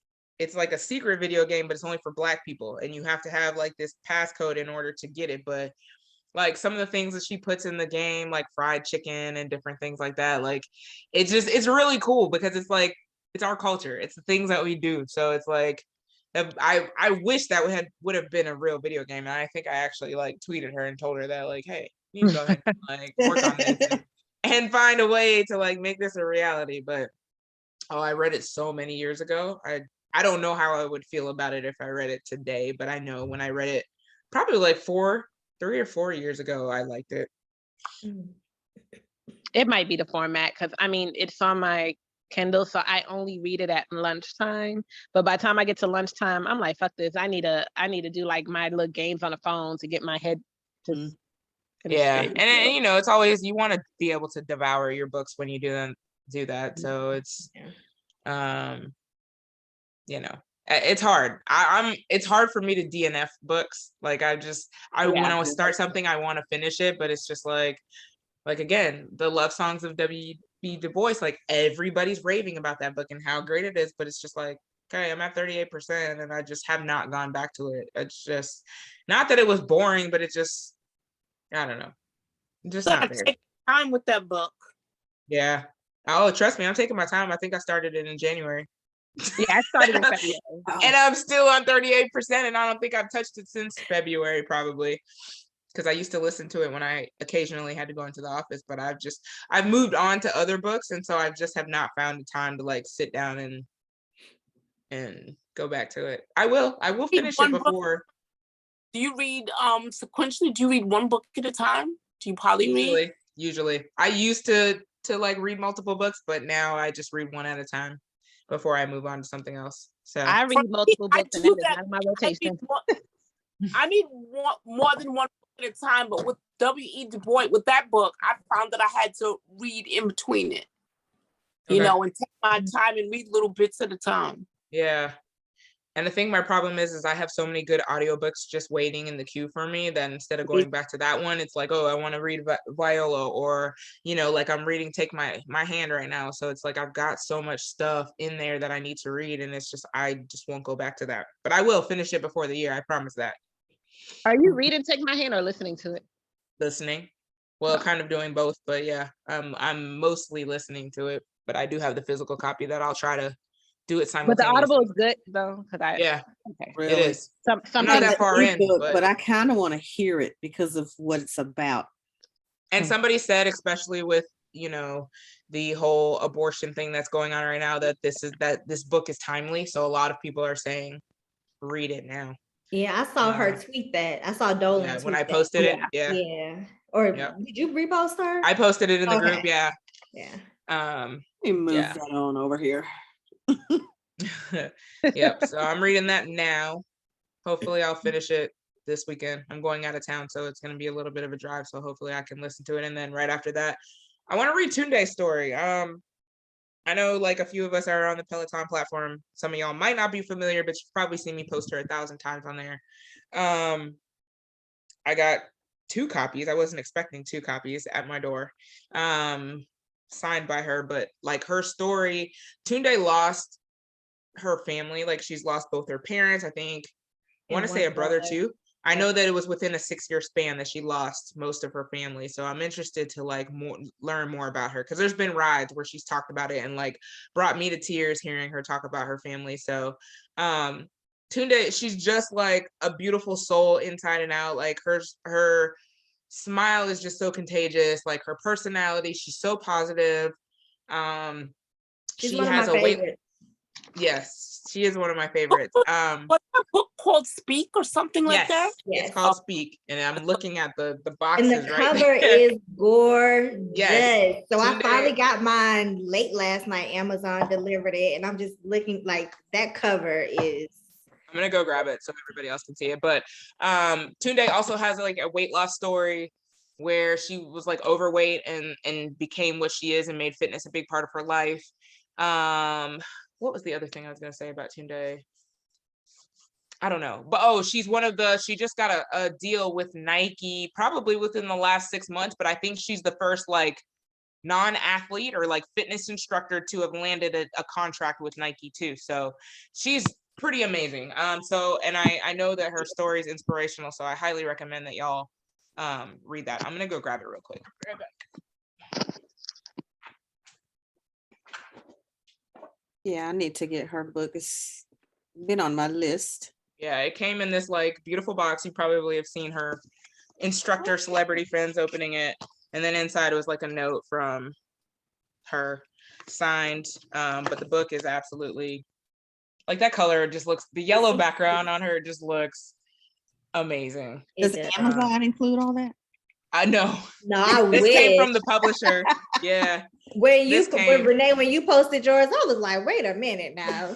like a secret video game, but it's only for Black people. And you have to have like this passcode in order to get it. But like some of the things that she puts in the game, like fried chicken and different things like that, like it's really cool, because it's like, it's our culture. It's the things that we do. So it's like, I wish that would have been a real video game. And I think I actually like tweeted her and told her that, like, hey, you need to go ahead and like work on this and find a way to like make this a reality. But I read it so many years ago. I don't know how I would feel about it if I read it today, but I know when I read it probably like 3 or 4 years ago, I liked it. It might be the format, because it's on my Kindle, so I only read it at lunchtime. But by the time I get to lunchtime, I'm like, fuck this. I need to do like my little games on the phone to get my head to Yeah, and you know, it's always, you want to be able to devour your books when you do that. So it's you know, it's hard. It's hard for me to DNF books. Like when I start something, I want to finish it, but it's just like again, the love songs of W.B. Du Bois, like everybody's raving about that book and how great it is, but it's just like, okay, I'm at 38% and I just have not gone back to it. It's just not that it was boring, but it just, I don't know. Just not there. Take time with that book. Yeah. Oh, trust me, I'm taking my time. I think I started it in January. Yeah, I started in February. And I'm still on 38%, and I don't think I've touched it since February, probably. Because I used to listen to it when I occasionally had to go into the office, but I've moved on to other books, and so I just have not found the time to like sit down and go back to it. I will finish it before. Do you read sequentially? Do you read one book at a time? Do you read? Usually. I used to like read multiple books, but now I just read one at a time before I move on to something else. So I read multiple books and that is not my rotation. I need more than one book at a time, but with W.E. Du Bois, with that book, I found that I had to read in between it, you know, and take my time and read little bits at a time. Yeah. And I think my problem is I have so many good audiobooks just waiting in the queue for me that instead of going back to that one, it's like, oh, I want to read Viola, or, you know, like I'm reading Take My Hand right now. So it's like, I've got so much stuff in there that I need to read. And it's just, I just won't go back to that, but I will finish it before the year. I promise that. Are you reading Take My Hand or listening to it? Listening. Well, kind of doing both, but yeah, I'm mostly listening to it, but I do have the physical copy that I'll try to do it simultaneously. But the Audible is good though, It is. I'm not that far in, but I kind of want to hear it because of what it's about. And somebody said, especially with, you know, the whole abortion thing that's going on right now, that this book is timely. So a lot of people are saying, read it now. Yeah, I saw her tweet that. I saw Dolan tweet when I posted it. Yeah. Or did you repost her? I posted it in the group. Yeah. Let me move that on over here. Yep. So I'm reading that now. Hopefully I'll finish it this weekend. I'm going out of town, so it's going to be a little bit of a drive. So hopefully I can listen to it. And then right after that, I want to read Tunde's story. I know like a few of us are on the Peloton platform. Some of y'all might not be familiar, but you've probably seen me post her 1,000 times on there. I got 2 copies. I wasn't expecting 2 copies at my door. Signed by her, but like her story, Tunde lost her family. Like she's lost both her parents, I think. I want to say a brother too. I know that it was within a 6-year span that she lost most of her family. So I'm interested to like learn more about her, because there's been rides where she's talked about it and like brought me to tears hearing her talk about her family. So Tunde, she's just like a beautiful soul inside and out. Like her smile is just so contagious. Like her personality, she's so positive. She has a way. Yes, she is one of my favorites. What's that book called? Speak or something like that? Yes, it's called Speak. And I'm looking at the boxes and the right cover is gorgeous. Yes. So I finally got mine late last night. Amazon delivered it, and I'm just looking like that cover is. I'm gonna go grab it so everybody else can see it. But Tunde also has like a weight loss story where she was like overweight and became what she is and made fitness a big part of her life. What was the other thing I was gonna say about Tunde? I don't know, but she just got a deal with Nike probably within the last 6 months, but I think she's the first like non-athlete or like fitness instructor to have landed a contract with Nike too. So she's pretty amazing. And I know that her story is inspirational, so I highly recommend that y'all read that. I'm gonna go grab it real quick. Right back. Yeah, I need to get her book. It's been on my list. Yeah, it came in this like beautiful box. You probably have seen her instructor celebrity friends opening it. And then inside it was like a note from her signed. But the book is absolutely like that color just looks, the yellow background on her just looks amazing. Does Amazon include all that? I know. No, I this wish. came from the publisher. Yeah. When Renee, when you posted yours, I was like, wait a minute now.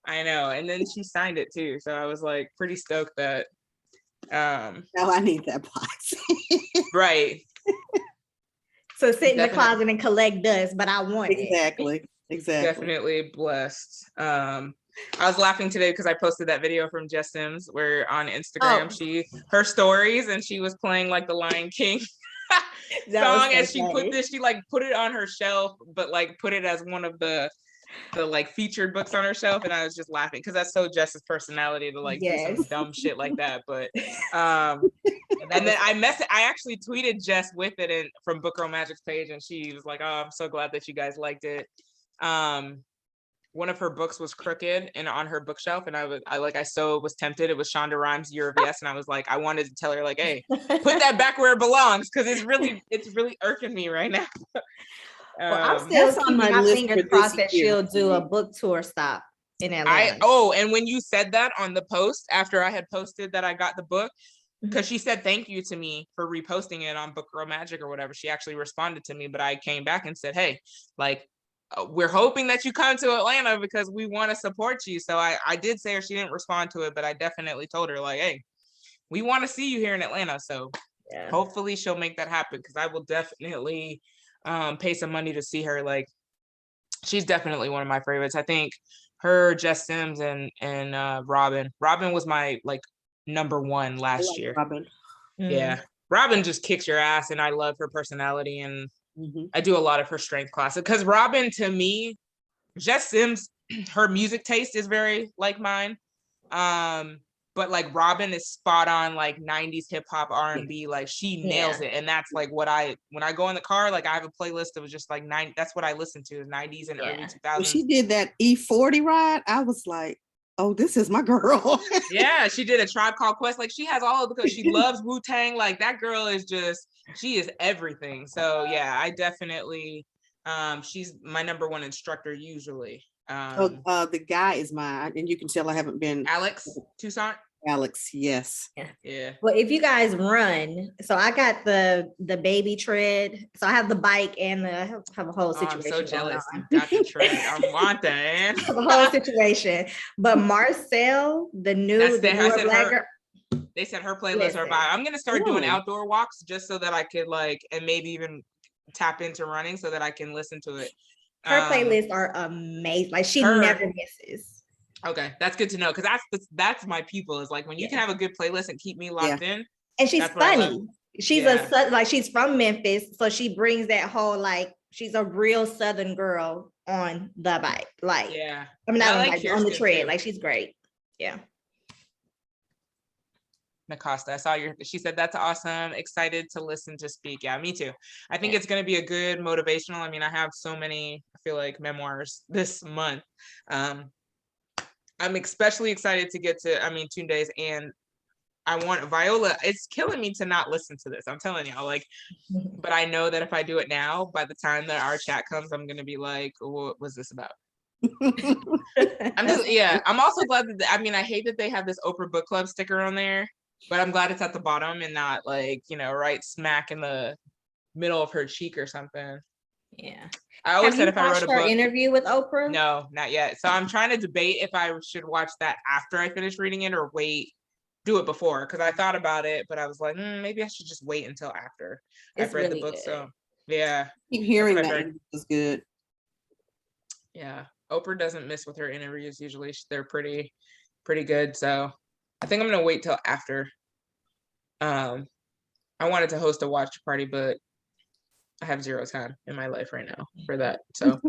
I know. And then she signed it too. So I was like pretty stoked that No, I need that box. Right. So sit in the closet and collect dust, but I want Exactly. Definitely blessed. I was laughing today because I posted that video from Jess Sims where on Instagram her stories, and she was playing like the Lion King song, and she put it on her shelf, but like put it as one of the like featured books on her shelf, and I was just laughing because that's so Jess's personality to like do some dumb shit like that. But and then I actually tweeted Jess with it and from Book Girl Magic's page, and she was like, "Oh, I'm so glad that you guys liked it." One of her books was Crooked and on her bookshelf, and I was tempted. It was Shonda Rhimes' Year of Yes, and I was like, I wanted to tell her like, hey, put that back where it belongs, because it's really irking me right now. Well, I'm still keeping my fingers crossed that she'll do a book tour stop in Atlanta. And when you said that on the post after I had posted that I got the book, because she said thank you to me for reposting it on Book Girl Magic or whatever, she actually responded to me, but I came back and said, hey, like, we're hoping that you come to Atlanta because we want to support you. So I did say her, she didn't respond to it, but I definitely told her like, hey, we want to see you here in Atlanta. So hopefully she'll make that happen, because I will definitely pay some money to see her. Like, she's definitely one of my favorites. I think her, Jess Sims, and Robin was my like number one last year. Robin. Yeah, Robin just kicks your ass, and I love her personality, and I do a lot of her strength classes because Robin, to me, Jess Sims, her music taste is very like mine. But like Robin is spot on, like 90s hip hop, R&B, like she nails it. And that's like when I go in the car, like I have a playlist that was just like 90, that's what I listen to, 90s and early 2000s. When she did that E40 ride, I was like, oh, this is my girl. Yeah, she did A Tribe Called Quest. Like she has all of, because she loves Wu-Tang. Like that girl is just, she is everything. So yeah, I definitely, she's my number one instructor usually. The guy is mine, and you can tell I haven't been. Alex Toussaint. Alex, yes. Yeah. Well, if you guys run, so I got the baby tread, so I have the bike and I have a whole situation. I'm so jealous. You got the tread. I want that. I have a whole situation. But Marcel, the newer black girl. They said her playlists are by. I'm gonna start doing outdoor walks just so that I could like, and maybe even tap into running so that I can listen to it. Her playlists are amazing. Like she never misses. Okay, that's good to know, because that's my people. Is like when you can have a good playlist and keep me locked in. And she's funny. She's she's from Memphis, so she brings that whole like she's a real Southern girl on the bike. Like I mean, not on, like, on the tread. Too. Like she's great. Yeah. Nacosta, I saw she said that's awesome. Excited to listen to speak. Yeah, me too. I think it's going to be a good motivational. I mean, I have so many, I feel like, memoirs this month. I'm especially excited to get to, Tunde's, and I want Viola. It's killing me to not listen to this. I'm telling y'all, like, but I know that if I do it now, by the time that our chat comes, I'm going to be like, what was this about? I'm also glad that, I hate that they have this Oprah Book Club sticker on there, but I'm glad it's at the bottom and not like, right smack in the middle of her cheek or something. Yeah. I always said if I wrote a book. Interview with Oprah? No, not yet. So I'm trying to debate if I should watch that after I finish reading it or do it before. Because I thought about it, but I was like, maybe I should just wait until after I've read the book. Good. So yeah. Keep hearing that is good. Yeah. Oprah doesn't miss with her interviews. Usually they're pretty good. So I think I'm going to wait till after. I wanted to host a watch party, but I have zero time in my life right now for that. So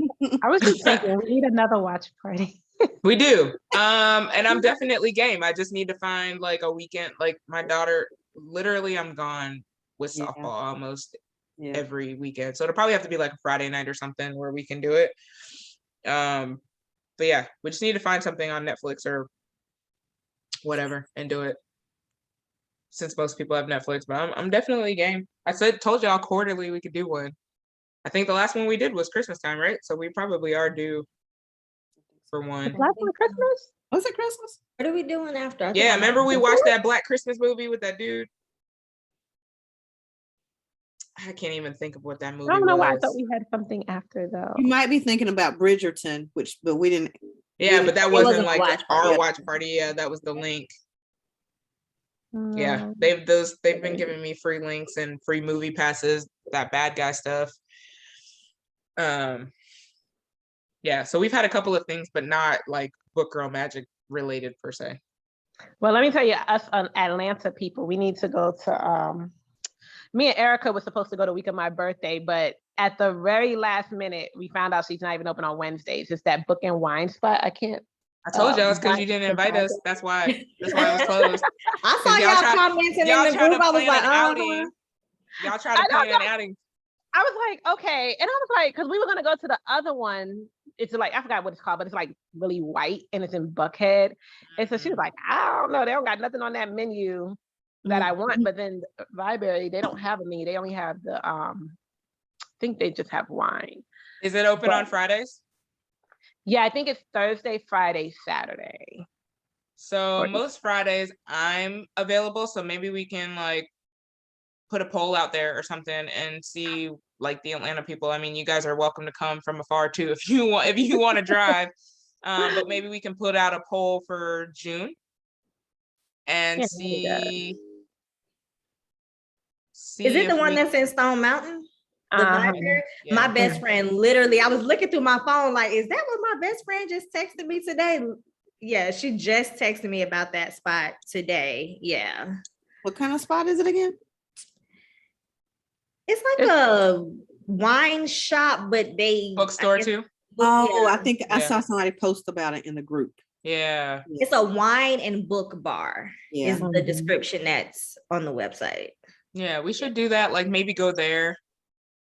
I was just thinking we need another watch party. We do. And I'm definitely game. I just need to find like a weekend. Like my daughter, literally I'm gone with softball almost every weekend. So it'll probably have to be like a Friday night or something where we can do it. But yeah, we just need to find something on Netflix or whatever and do it. Since most people have Netflix, but I'm definitely game. I told y'all quarterly we could do one. I think the last one we did was Christmas time, right? So we probably are due for one. Last one Christmas? Was it Christmas? What are we doing after? Yeah, remember we watched that Black Christmas movie with that dude? I can't even think of what that movie was. I don't know why I thought we had something after though. You might be thinking about Bridgerton, but we didn't. Yeah, but that wasn't like our watch party. Yeah, that was the link. Yeah, they've been giving me free links and free movie passes, that bad guy stuff. Yeah, so we've had a couple of things, but not like Book Girl Magic related per se. Well, let me tell you, us Atlanta people, we need to go to me and Erica was supposed to go the week of my birthday, but at the very last minute, we found out she's not even open on Wednesdays. It's that Book and Wine spot. I can't. I told y'all it's because you didn't invite us. That's why. That's why it was closed. I saw y'all commenting in the group. I was like, y'all try to plan an outing. I was like, okay. And I was like, because we were going to go to the other one. It's like, I forgot what it's called, but it's like really white and it's in Buckhead. And so she was like, I don't know. They don't got nothing on that menu that I want. But then Viberry, they don't have a menu. They only have the, I think they just have wine. Is it open on Fridays? Yeah, I think it's Thursday, Friday, Saturday. So most Fridays I'm available. So maybe we can like put a poll out there or something and see like the Atlanta people. I mean, you guys are welcome to come from afar too if you want to drive. But maybe we can put out a poll for June and see. Is it the one that's in Stone Mountain? Yeah. My best friend literally, I was looking through my phone like, is that what my best friend just texted me today? Yeah, she just texted me about that spot today. Yeah. What kind of spot is it again? It's like a wine shop, but they bookstore too. I think I saw somebody post about it in the group. Yeah. It's a wine and book bar is the description that's on the website. Yeah, we should do that. Like maybe go there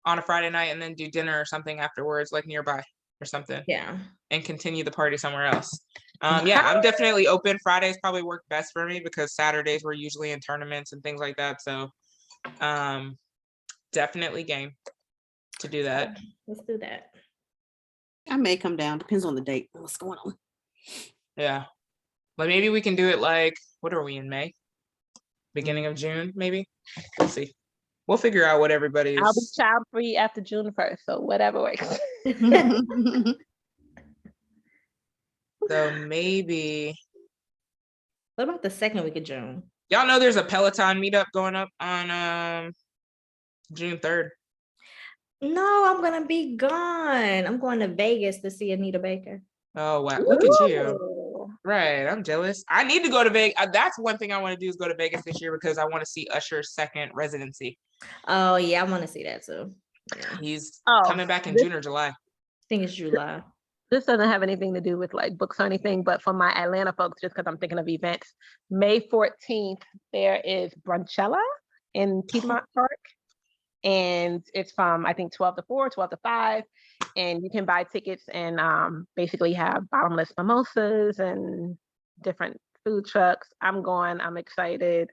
on a Friday night and then do dinner or something afterwards, like nearby or something. Yeah. And continue the party somewhere else. Yeah, I'm definitely open. Fridays probably work best for me because Saturdays we're usually in tournaments and things like that. So definitely game to do that. Let's do that. I may come down. Depends on the date. What's going on? Yeah. But maybe we can do it like, what are we in May? Beginning of June, maybe? We'll see. We'll figure out what everybody is. I'll be child free after June 1st, so whatever works. So maybe. What about the second week of June? Y'all know there's a Peloton meetup going up on June 3rd. No, I'm gonna be gone. I'm going to Vegas to see Anita Baker. Oh wow! Look at you. Right, I'm jealous. I need to go to Vegas. That's one thing I want to do is go to Vegas this year because I want to see Usher's second residency. Oh yeah, I want to see that too. Yeah. He's coming back in June or July. I think it's July. This doesn't have anything to do with like books or anything, but for my Atlanta folks, just because I'm thinking of events, May 14th, there is Brunchella in Piedmont Park. And it's from, I think, 12 to 4, 12 to 5. And you can buy tickets and basically have bottomless mimosas and different food trucks. I'm going, I'm excited.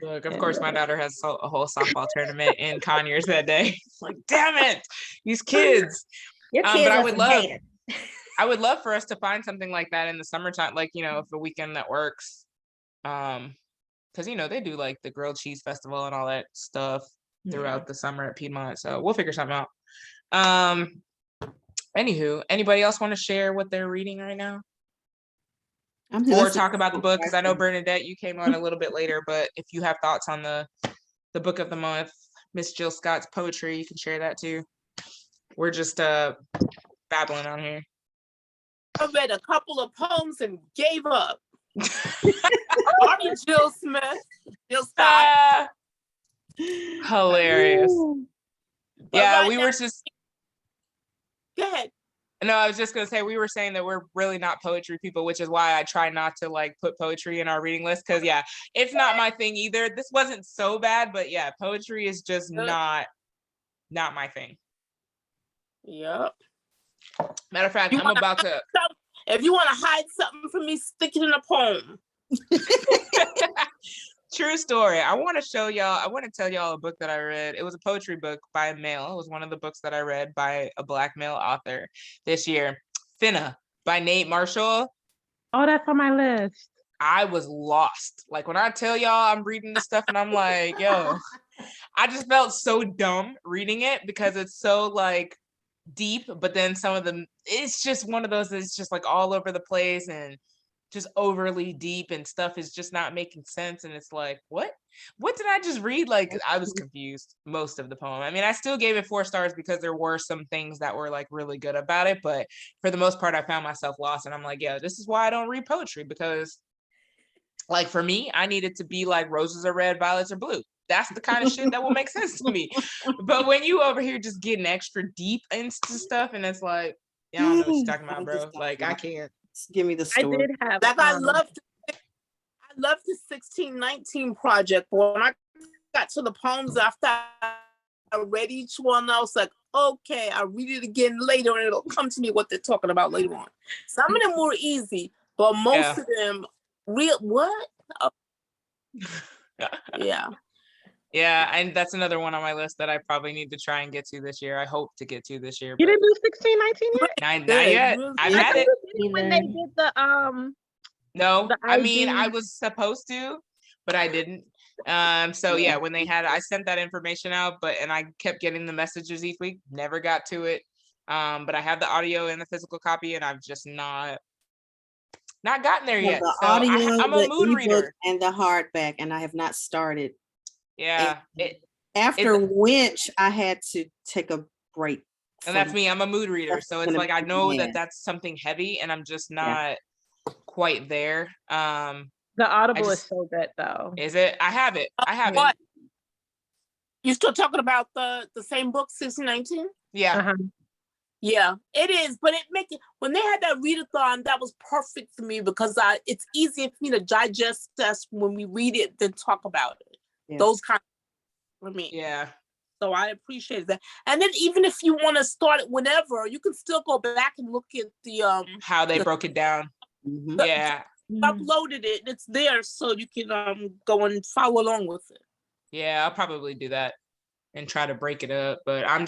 Look, of course, my daughter has a whole softball tournament in Conyers that day. Like, damn it, these kids. Your kids but I would love for us to find something like that in the summertime, like, you know, if a weekend that works. Because, you know, they do like the grilled cheese festival and all that stuff throughout the summer at Piedmont. So we'll figure something out. Anywho, anybody else want to share what they're reading right now? Or talk about the book? Because I know Bernadette, you came on a little bit later, but if you have thoughts on the book of the month, Miss Jill Scott's poetry, you can share that too. We're just babbling on here. I read a couple of poems and gave up. Sorry, Jill Smith. Jill Scott. Hilarious. Yeah, right, we were just. Go ahead. No, I was just gonna say we were saying that we're really not poetry people, which is why I try not to like put poetry in our reading list because it's not my thing either. This wasn't so bad, but yeah, poetry is just not my thing. Yep. Matter of fact, I'm about to. If you want to hide something from me, stick it in a poem. True story. I want to tell y'all a book that I read. It was a poetry book by a male. It was one of the books that I read by a Black male author this year. Finna by Nate Marshall. Oh, that's on my list. I was lost. Like when I tell y'all I'm reading this stuff and I'm like, yo, I just felt so dumb reading it because it's so like deep, but then some of them, it's just one of those that's just like all over the place and just overly deep and stuff is just not making sense. And it's like, what did I just read? Like, I was confused most of the poem. I mean, I still gave it 4 stars because there were some things that were like really good about it. But for the most part, I found myself lost. And I'm like, yeah, this is why I don't read poetry, because like for me, I need it to be like roses are red, violets are blue. That's the kind of shit that will make sense to me. But when you over here just getting extra deep into stuff, and it's like, yeah, I don't know what you're talking about, bro. Like, I can't. Give me the I story. did have Like I love the 1619 project, but when I got to the poems after I read each one, I was like, okay, I'll read it again later and it'll come to me what they're talking about later on. Some of them were easy, but most of them real what? Oh. Yeah. Yeah, and that's another one on my list that I probably need to try and get to this year. I hope to get to this year. You But didn't do 1619 yet? not yet. I've I had thought it. you did it when they did the No, the I mean, I IG. was supposed to, but I didn't. So yeah, when they had, I sent that information out, and I kept getting the messages each week, never got to it. But I have the audio and the physical copy, and I've just not gotten there yet. The So audio, I'm a the mood ebook, reader. and the hardback, and I have not started. Yeah. After Winch, I had to take a break. And that's me. I'm a mood reader. So it's like, I know that Yeah. that's something heavy, and I'm just not quite there. The Audible is so good though. Is it? I have it. What? You still talking about the same book, 1619? Yeah. Yeah, it is. But it make it, when they had that readathon, that was perfect for me because it's easier for me to digest us when we read it than talk about it. Yes. Those kind of, for me. Yeah. So I appreciate that. And then even if you want to start it whenever, you can still go back and look at the how they broke it down. Yeah. Uploaded it. It's there so you can go and follow along with it. Yeah, I'll probably do that and try to break it up. But I'm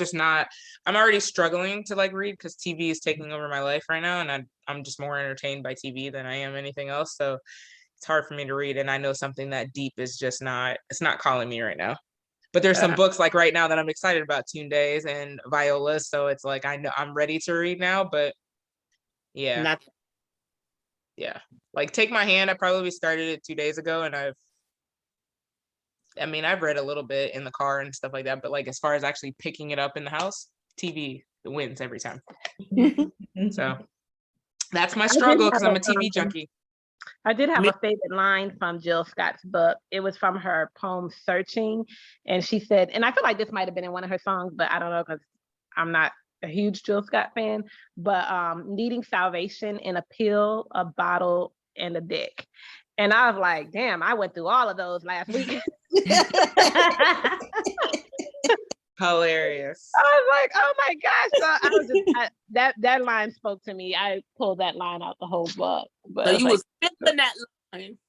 already struggling to like read because TV is taking over my life right now, and I'm just more entertained by TV than I am anything else. So it's hard for me to read, and I know something that deep is just it's not calling me right now. But there's some books like right now that I'm excited about, Tune Days and Viola. So it's like, I know I'm ready to read now, but yeah. Yeah. Like Take My Hand, I probably started it 2 days ago, and I've read a little bit in the car and stuff like that, but like as far as actually picking it up in the house, TV wins every time. So that's my struggle because I'm a TV junkie. I did have a favorite line from Jill Scott's book. It was from her poem Searching. And she said, and I feel like this might have been in one of her songs, but I don't know because I'm not a huge Jill Scott fan, but needing salvation in a pill, a bottle, and a dick. And I was like, damn, I went through all of those last week. Hilarious. I was like, oh my gosh. So I was just, that line spoke to me. I pulled that line out the whole book. But so you was feeling that line.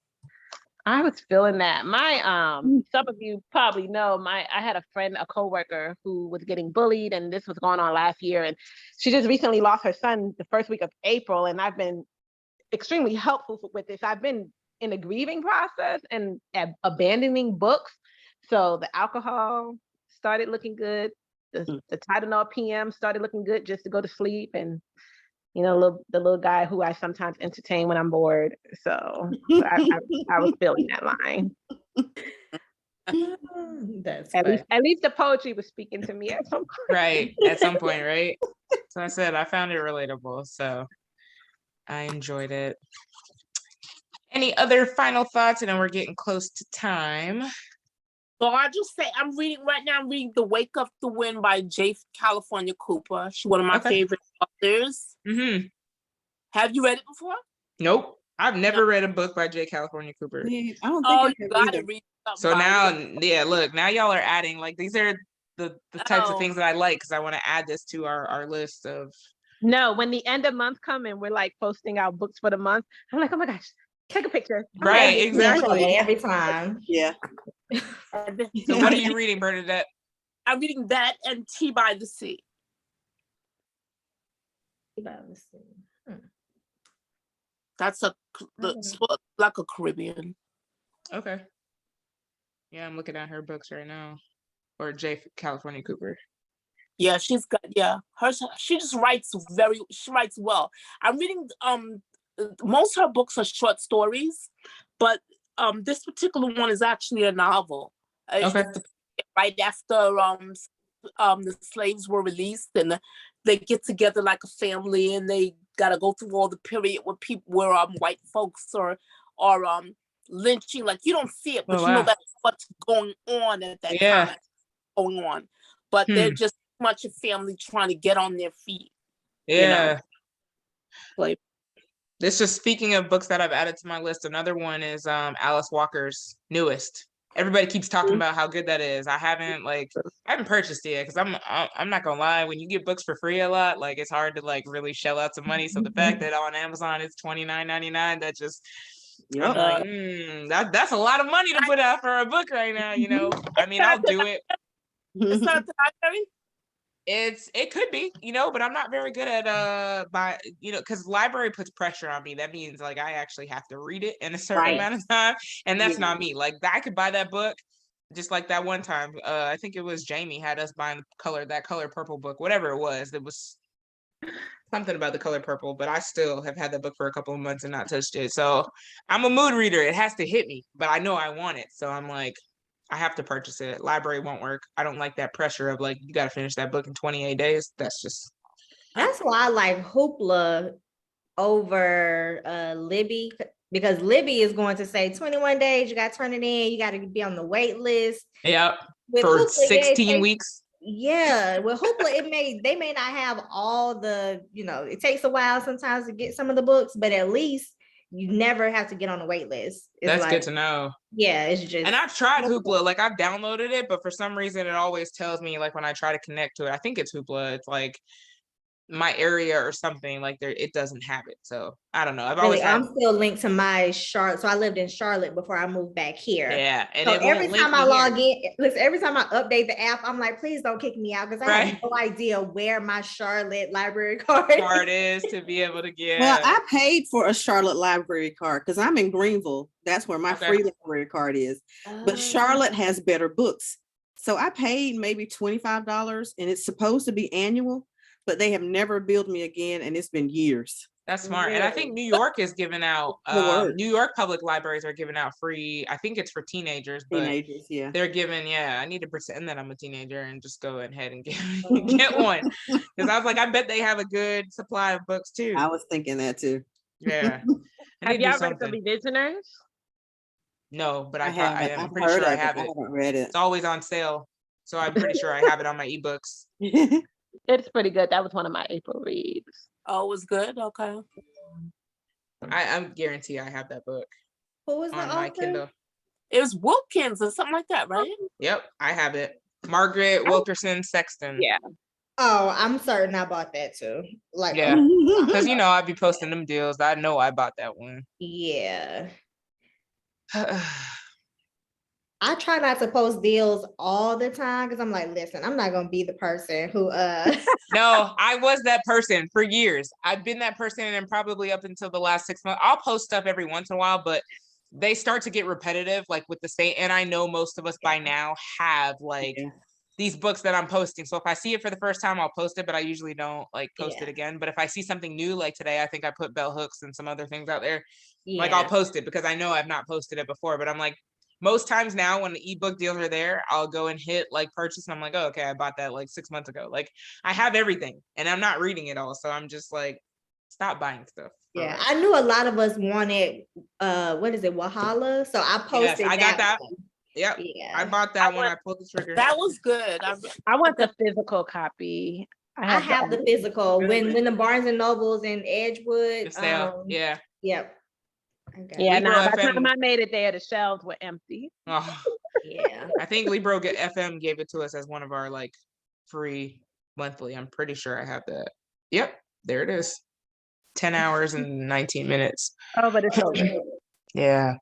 I was feeling that. My some of you probably know I had a friend, a coworker who was getting bullied, and this was going on last year, and she just recently lost her son the first week of April, and I've been extremely helpful with this. I've been in the grieving process and abandoning books. So the alcohol started looking good. The Tylenol PM started looking good just to go to sleep, and the little guy who I sometimes entertain when I'm bored. So I was feeling that line. That's at least the poetry was speaking to me at some point. Right, at some point, right? So I said I found it relatable, so I enjoyed it. Any other final thoughts? And then we're getting close to time. So I just say I'm reading The Wake Up the Wind by J. California Cooper. She's one of my favorite authors. Have you read it before? Nope. I've never read a book by J. California Cooper. I don't think you gotta read something. So now, look, now y'all are adding, like, these are the types of things that I like, because I want to add this to our list of. No, when the end of month come and we're like posting our books for the month, I'm like, oh my gosh, take a picture. Right, exactly. Every time. Yeah. So what are you reading, Bernadette? I'm reading that and Tea by the Sea. That's like a Caribbean. Okay. Yeah, I'm looking at her books right now. Or J. California Cooper. Yeah, she's got she writes well. I'm reading most of her books are short stories, but this particular one is actually a novel. Okay. It's right after the slaves were released, and they get together like a family, and they got to go through all the period where white folks are lynching. Like, you don't see it, but Oh, you know wow. that's what's going on at that time. Going on, but they're just much a family trying to get on their feet. Yeah. You know? Like, this just speaking of books that I've added to my list. Another one is Alice Walker's newest. Everybody keeps talking about how good that is. I haven't purchased it yet because I'm not gonna lie. When you get books for free a lot, like, it's hard to like really shell out some money. So the fact that on Amazon it's $29.99, that just I'm like, that's a lot of money to put out for a book right now. You know, I mean, I'll do it. It's not the library. It could be, you know, but I'm not very good at because library puts pressure on me. That means like I actually have to read it in a certain amount of time, and that's not me. Like, I could buy that book just like that one time. I think it was Jamie had us buying that color purple book, whatever it was. It was something about the color purple, but I still have had that book for a couple of months and not touched it. So I'm a mood reader. It has to hit me, but I know I want it. So I'm like, I have to purchase it. Library won't work. I don't like that pressure of like, you got to finish that book in 28 days. That's why I like Hoopla over Libby, because Libby is going to say 21 days, you got to turn it in, you got to be on the wait list. Yep. With For Hoopla, 16 weeks. Yeah, with Hoopla, they may not have all the, it takes a while sometimes to get some of the books, but at least you never have to get on the wait list. That's good to know. Yeah, it's just. And I've tried Hoopla, like I've downloaded it, but for some reason it always tells me, like when I try to connect to it, I think it's Hoopla, it's like my area or something, like it doesn't have it. So I don't know. I'm still linked to my Charlotte. So I lived in Charlotte before I moved back here. Yeah. And so every time I log in, listen, every time I update the app, I'm like, please don't kick me out, because I have no idea where my Charlotte library card is to be able to get. Well, I paid for a Charlotte library card because I'm in Greenville. That's where my free library card is. But Charlotte has better books. So I paid maybe $25, and it's supposed to be annual, but they have never billed me again, and it's been years. That's smart. And I think New York is giving out, New York public libraries are giving out free, I think it's for teenagers, but yeah. They're giving, I need to pretend that I'm a teenager and just go ahead and get one. Because I was like, I bet they have a good supply of books too. I was thinking that too. Yeah. Have y'all read The Revisioners? No, but I'm pretty sure I have it. I haven't read it. It's always on sale. So I'm pretty sure I have it on my ebooks. It's pretty good. That was one of my April reads. Oh, it was good. Okay. I guarantee I have that book. Who was on my Kindle? It was Wilkins or something like that, right? Yep, I have it. Margaret Wilkerson Sexton. Yeah. Oh, I'm certain I bought that too. Like, yeah, because I'd be posting them deals. I know I bought that one. Yeah. I try not to post deals all the time because I'm like, listen, I'm not gonna be the person who No, I was that person for years. I've been that person, and probably up until the last 6 months. I'll post stuff every once in a while, but they start to get repetitive, like with the same. And I know most of us by now have these books that I'm posting. So if I see it for the first time, I'll post it, but I usually don't post it again. But if I see something new, like today, I think I put bell hooks and some other things out there. Like, I'll post it because I know I've not posted it before, but I'm like, most times now when the ebook deals are there, I'll go and hit purchase, and I'm like, oh, okay, I bought that 6 months ago. Like, I have everything and I'm not reading it all. So I'm just like, stop buying stuff. Yeah, I knew a lot of us wanted what is it, Wahala? So I posted I got that. One. Yep. Yeah. I bought that one. I pulled the trigger. That was good. I want the physical copy. I have the physical. When the Barnes and Nobles in Edgewood. Yeah. Yep. Yeah, by the time I made it there, the shelves were empty. Oh. Yeah. I think Libro FM gave it to us as one of our free monthly. I'm pretty sure I have that. Yep, there it is. 10 hours and 19 minutes. Oh, but it's so good. Yeah.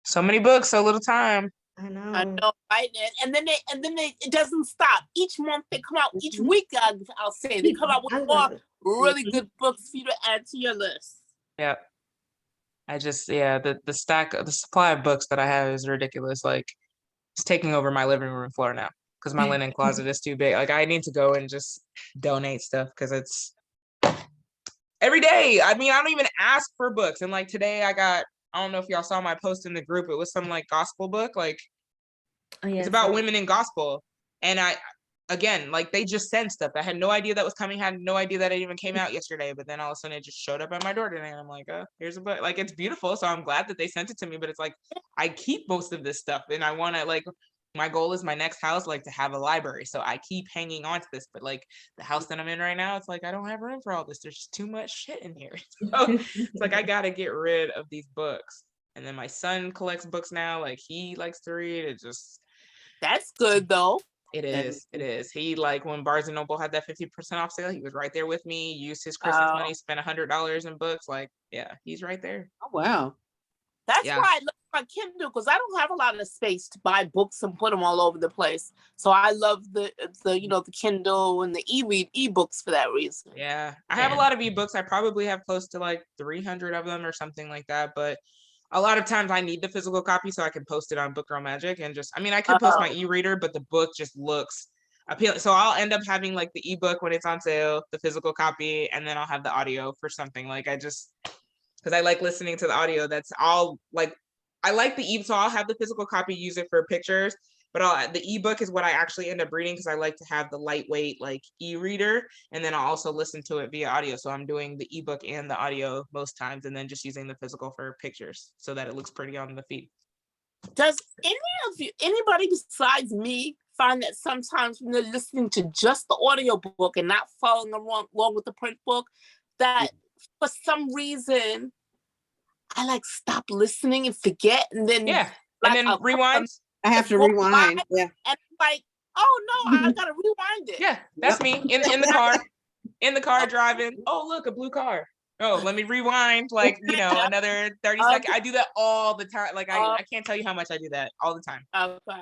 So many books, so little time. I know, right? And then it doesn't stop. Each month they come out. Each week, I'll say they come out with more really good books for you to add to your list. Yep. I just the supply of books that I have is ridiculous. It's taking over my living room floor now because my linen closet is too big. I need to go and just donate stuff because it's every day. I mean, I don't even ask for books. And like today I don't know if y'all saw my post in the group. It was some like gospel book. Like it's about women in gospel. And again, like they just send stuff. I had no idea that was coming, had no idea that it even came out yesterday. But then all of a sudden it just showed up at my door today. And I'm like, oh, here's a book. Like it's beautiful. So I'm glad that they sent it to me. But it's like I keep most of this stuff and I want to like, my goal is my next house, like to have a library. So I keep hanging on to this, but like the house that I'm in right now, it's like, I don't have room for all this. There's just too much shit in here. So it's like, I got to get rid of these books. And then my son collects books now. Like he likes to read. It just. That's good though. It is. He like when Barnes and Noble had that 50% off sale, he was right there with me, used his Christmas money, spent $100 in books. Like, yeah, he's right there. Oh, wow. That's why I love my Kindle, because I don't have a lot of space to buy books and put them all over the place. So I love the the Kindle and the ebooks for that reason. Yeah, I have a lot of ebooks. I probably have close to like 300 of them or something like that. But a lot of times I need the physical copy so I can post it on Book Girl Magic and just, I mean, I could post my e-reader, but the book just looks appealing. So I'll end up having like the ebook when it's on sale, the physical copy, and then I'll have the audio for something. Like because I like listening to the audio. That's all like, I like so I'll have the physical copy, use it for pictures, but the ebook is what I actually end up reading because I like to have the lightweight like e-reader, and then I'll also listen to it via audio. So I'm doing the ebook and the audio most times, and then just using the physical for pictures so that it looks pretty on the feed. Does anybody besides me find that sometimes when they're listening to just the audio book and not following along with the print book, that for some reason I like stop listening and forget, and then and then rewind. I have to rewind. Yeah, and like, oh no, I gotta rewind it. Yeah, that's me in the car driving. Oh look, a blue car. Oh, let me rewind. Like another 30 seconds. I do that all the time. Like I can't tell you how much I do that all the time. Okay.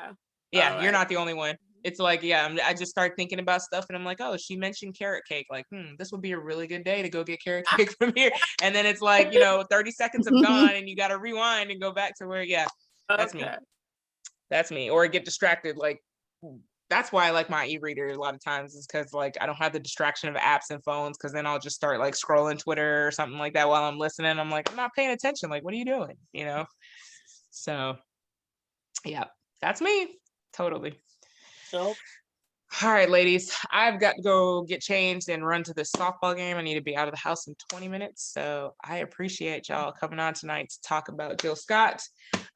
Yeah, you're not the only one. It's like, I just start thinking about stuff and I'm like, oh, she mentioned carrot cake. Like, this would be a really good day to go get carrot cake from here. And then it's like, 30 seconds have gone and you got to rewind and go back to where, that's me. That's me. Or get distracted. Like, that's why I like my e-reader a lot of times is because like, I don't have the distraction of apps and phones. Cause then I'll just start like scrolling Twitter or something like that while I'm listening. I'm like, I'm not paying attention. Like, what are you doing? So yeah, that's me. Totally. So, all right, ladies, I've got to go get changed and run to the softball game. I need to be out of the house in 20 minutes. So I appreciate y'all coming on tonight to talk about Jill Scott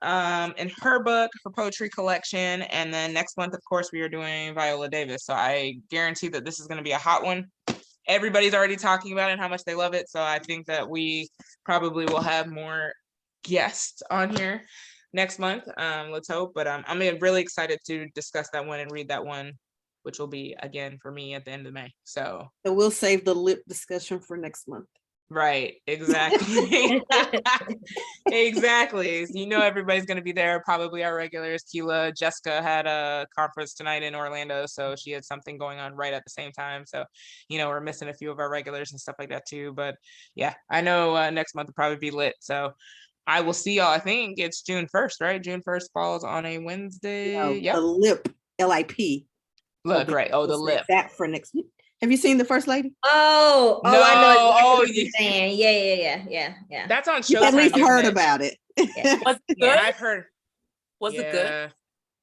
and her book, her poetry collection. And then next month, of course, we are doing Viola Davis. So I guarantee that this is going to be a hot one. Everybody's already talking about it and how much they love it. So I think that we probably will have more guests on here next month. Let's hope. But I'm really excited to discuss that one and read that one, which will be again for me at the end of May. So we'll save the lip discussion for next month. Right, exactly. Exactly. Everybody's going to be there. Probably our regulars. Keela, Jessica had a conference tonight in Orlando, so she had something going on right at the same time. So, we're missing a few of our regulars and stuff like that too. But yeah, I know next month will probably be lit. So I will see y'all. I think it's June 1st, right? June 1st falls on a Wednesday. Yeah. The lip, LIP. Look, right. Oh, the lip. That for next week. Have you seen The First Lady? No. I know exactly what you're saying. Yeah. That's on Showtime. You at least heard about it. Yeah. Was it good? Yeah, I've heard. Was it good?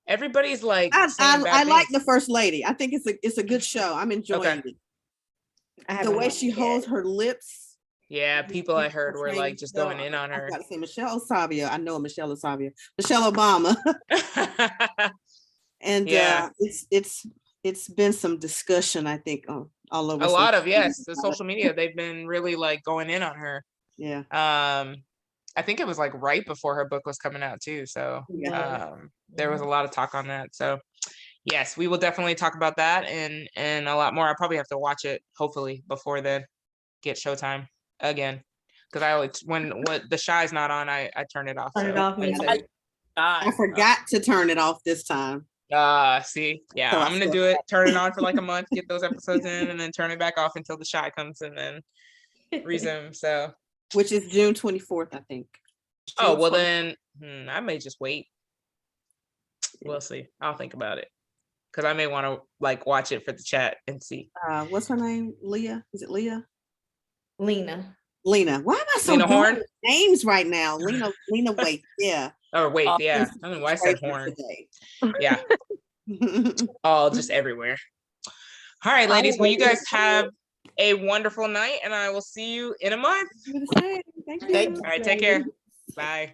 Everybody's like, I like The First Lady. I think it's a good show. I'm enjoying it. The way she holds her lips. Yeah, people I heard were like just going in on her. I got to say Michelle Osavia. I know Michelle Osavia. Michelle Obama. And it's been some discussion, I think, all over. A lot of the social media. They've been really like going in on her. Yeah. I think it was like right before her book was coming out too. So there was a lot of talk on that. So yes, we will definitely talk about that and a lot more. I probably have to watch it hopefully before then get Showtime again. Because I always when the Shy's not on, I turn it off. I forgot to turn it off this time. See, yeah, so I'm gonna do it. Turn it on for like a month, get those episodes in, and then turn it back off until the Shy comes, and then resume. So, which is June 24th, I think. Oh well, then I may just wait. We'll see. I'll think about it because I may want to like watch it for the chat and see. What's her name? Leah? Is it Leah? Lena. Lena. Why am I so Lena good Horne? with names right now? Lena Waithe. Yeah. Oh wait, yeah. I don't know why I said Horn. Yeah. All just everywhere. All right, ladies. Well, you guys have a wonderful night, and I will see you in a month. Thank you. All right, take care. Bye.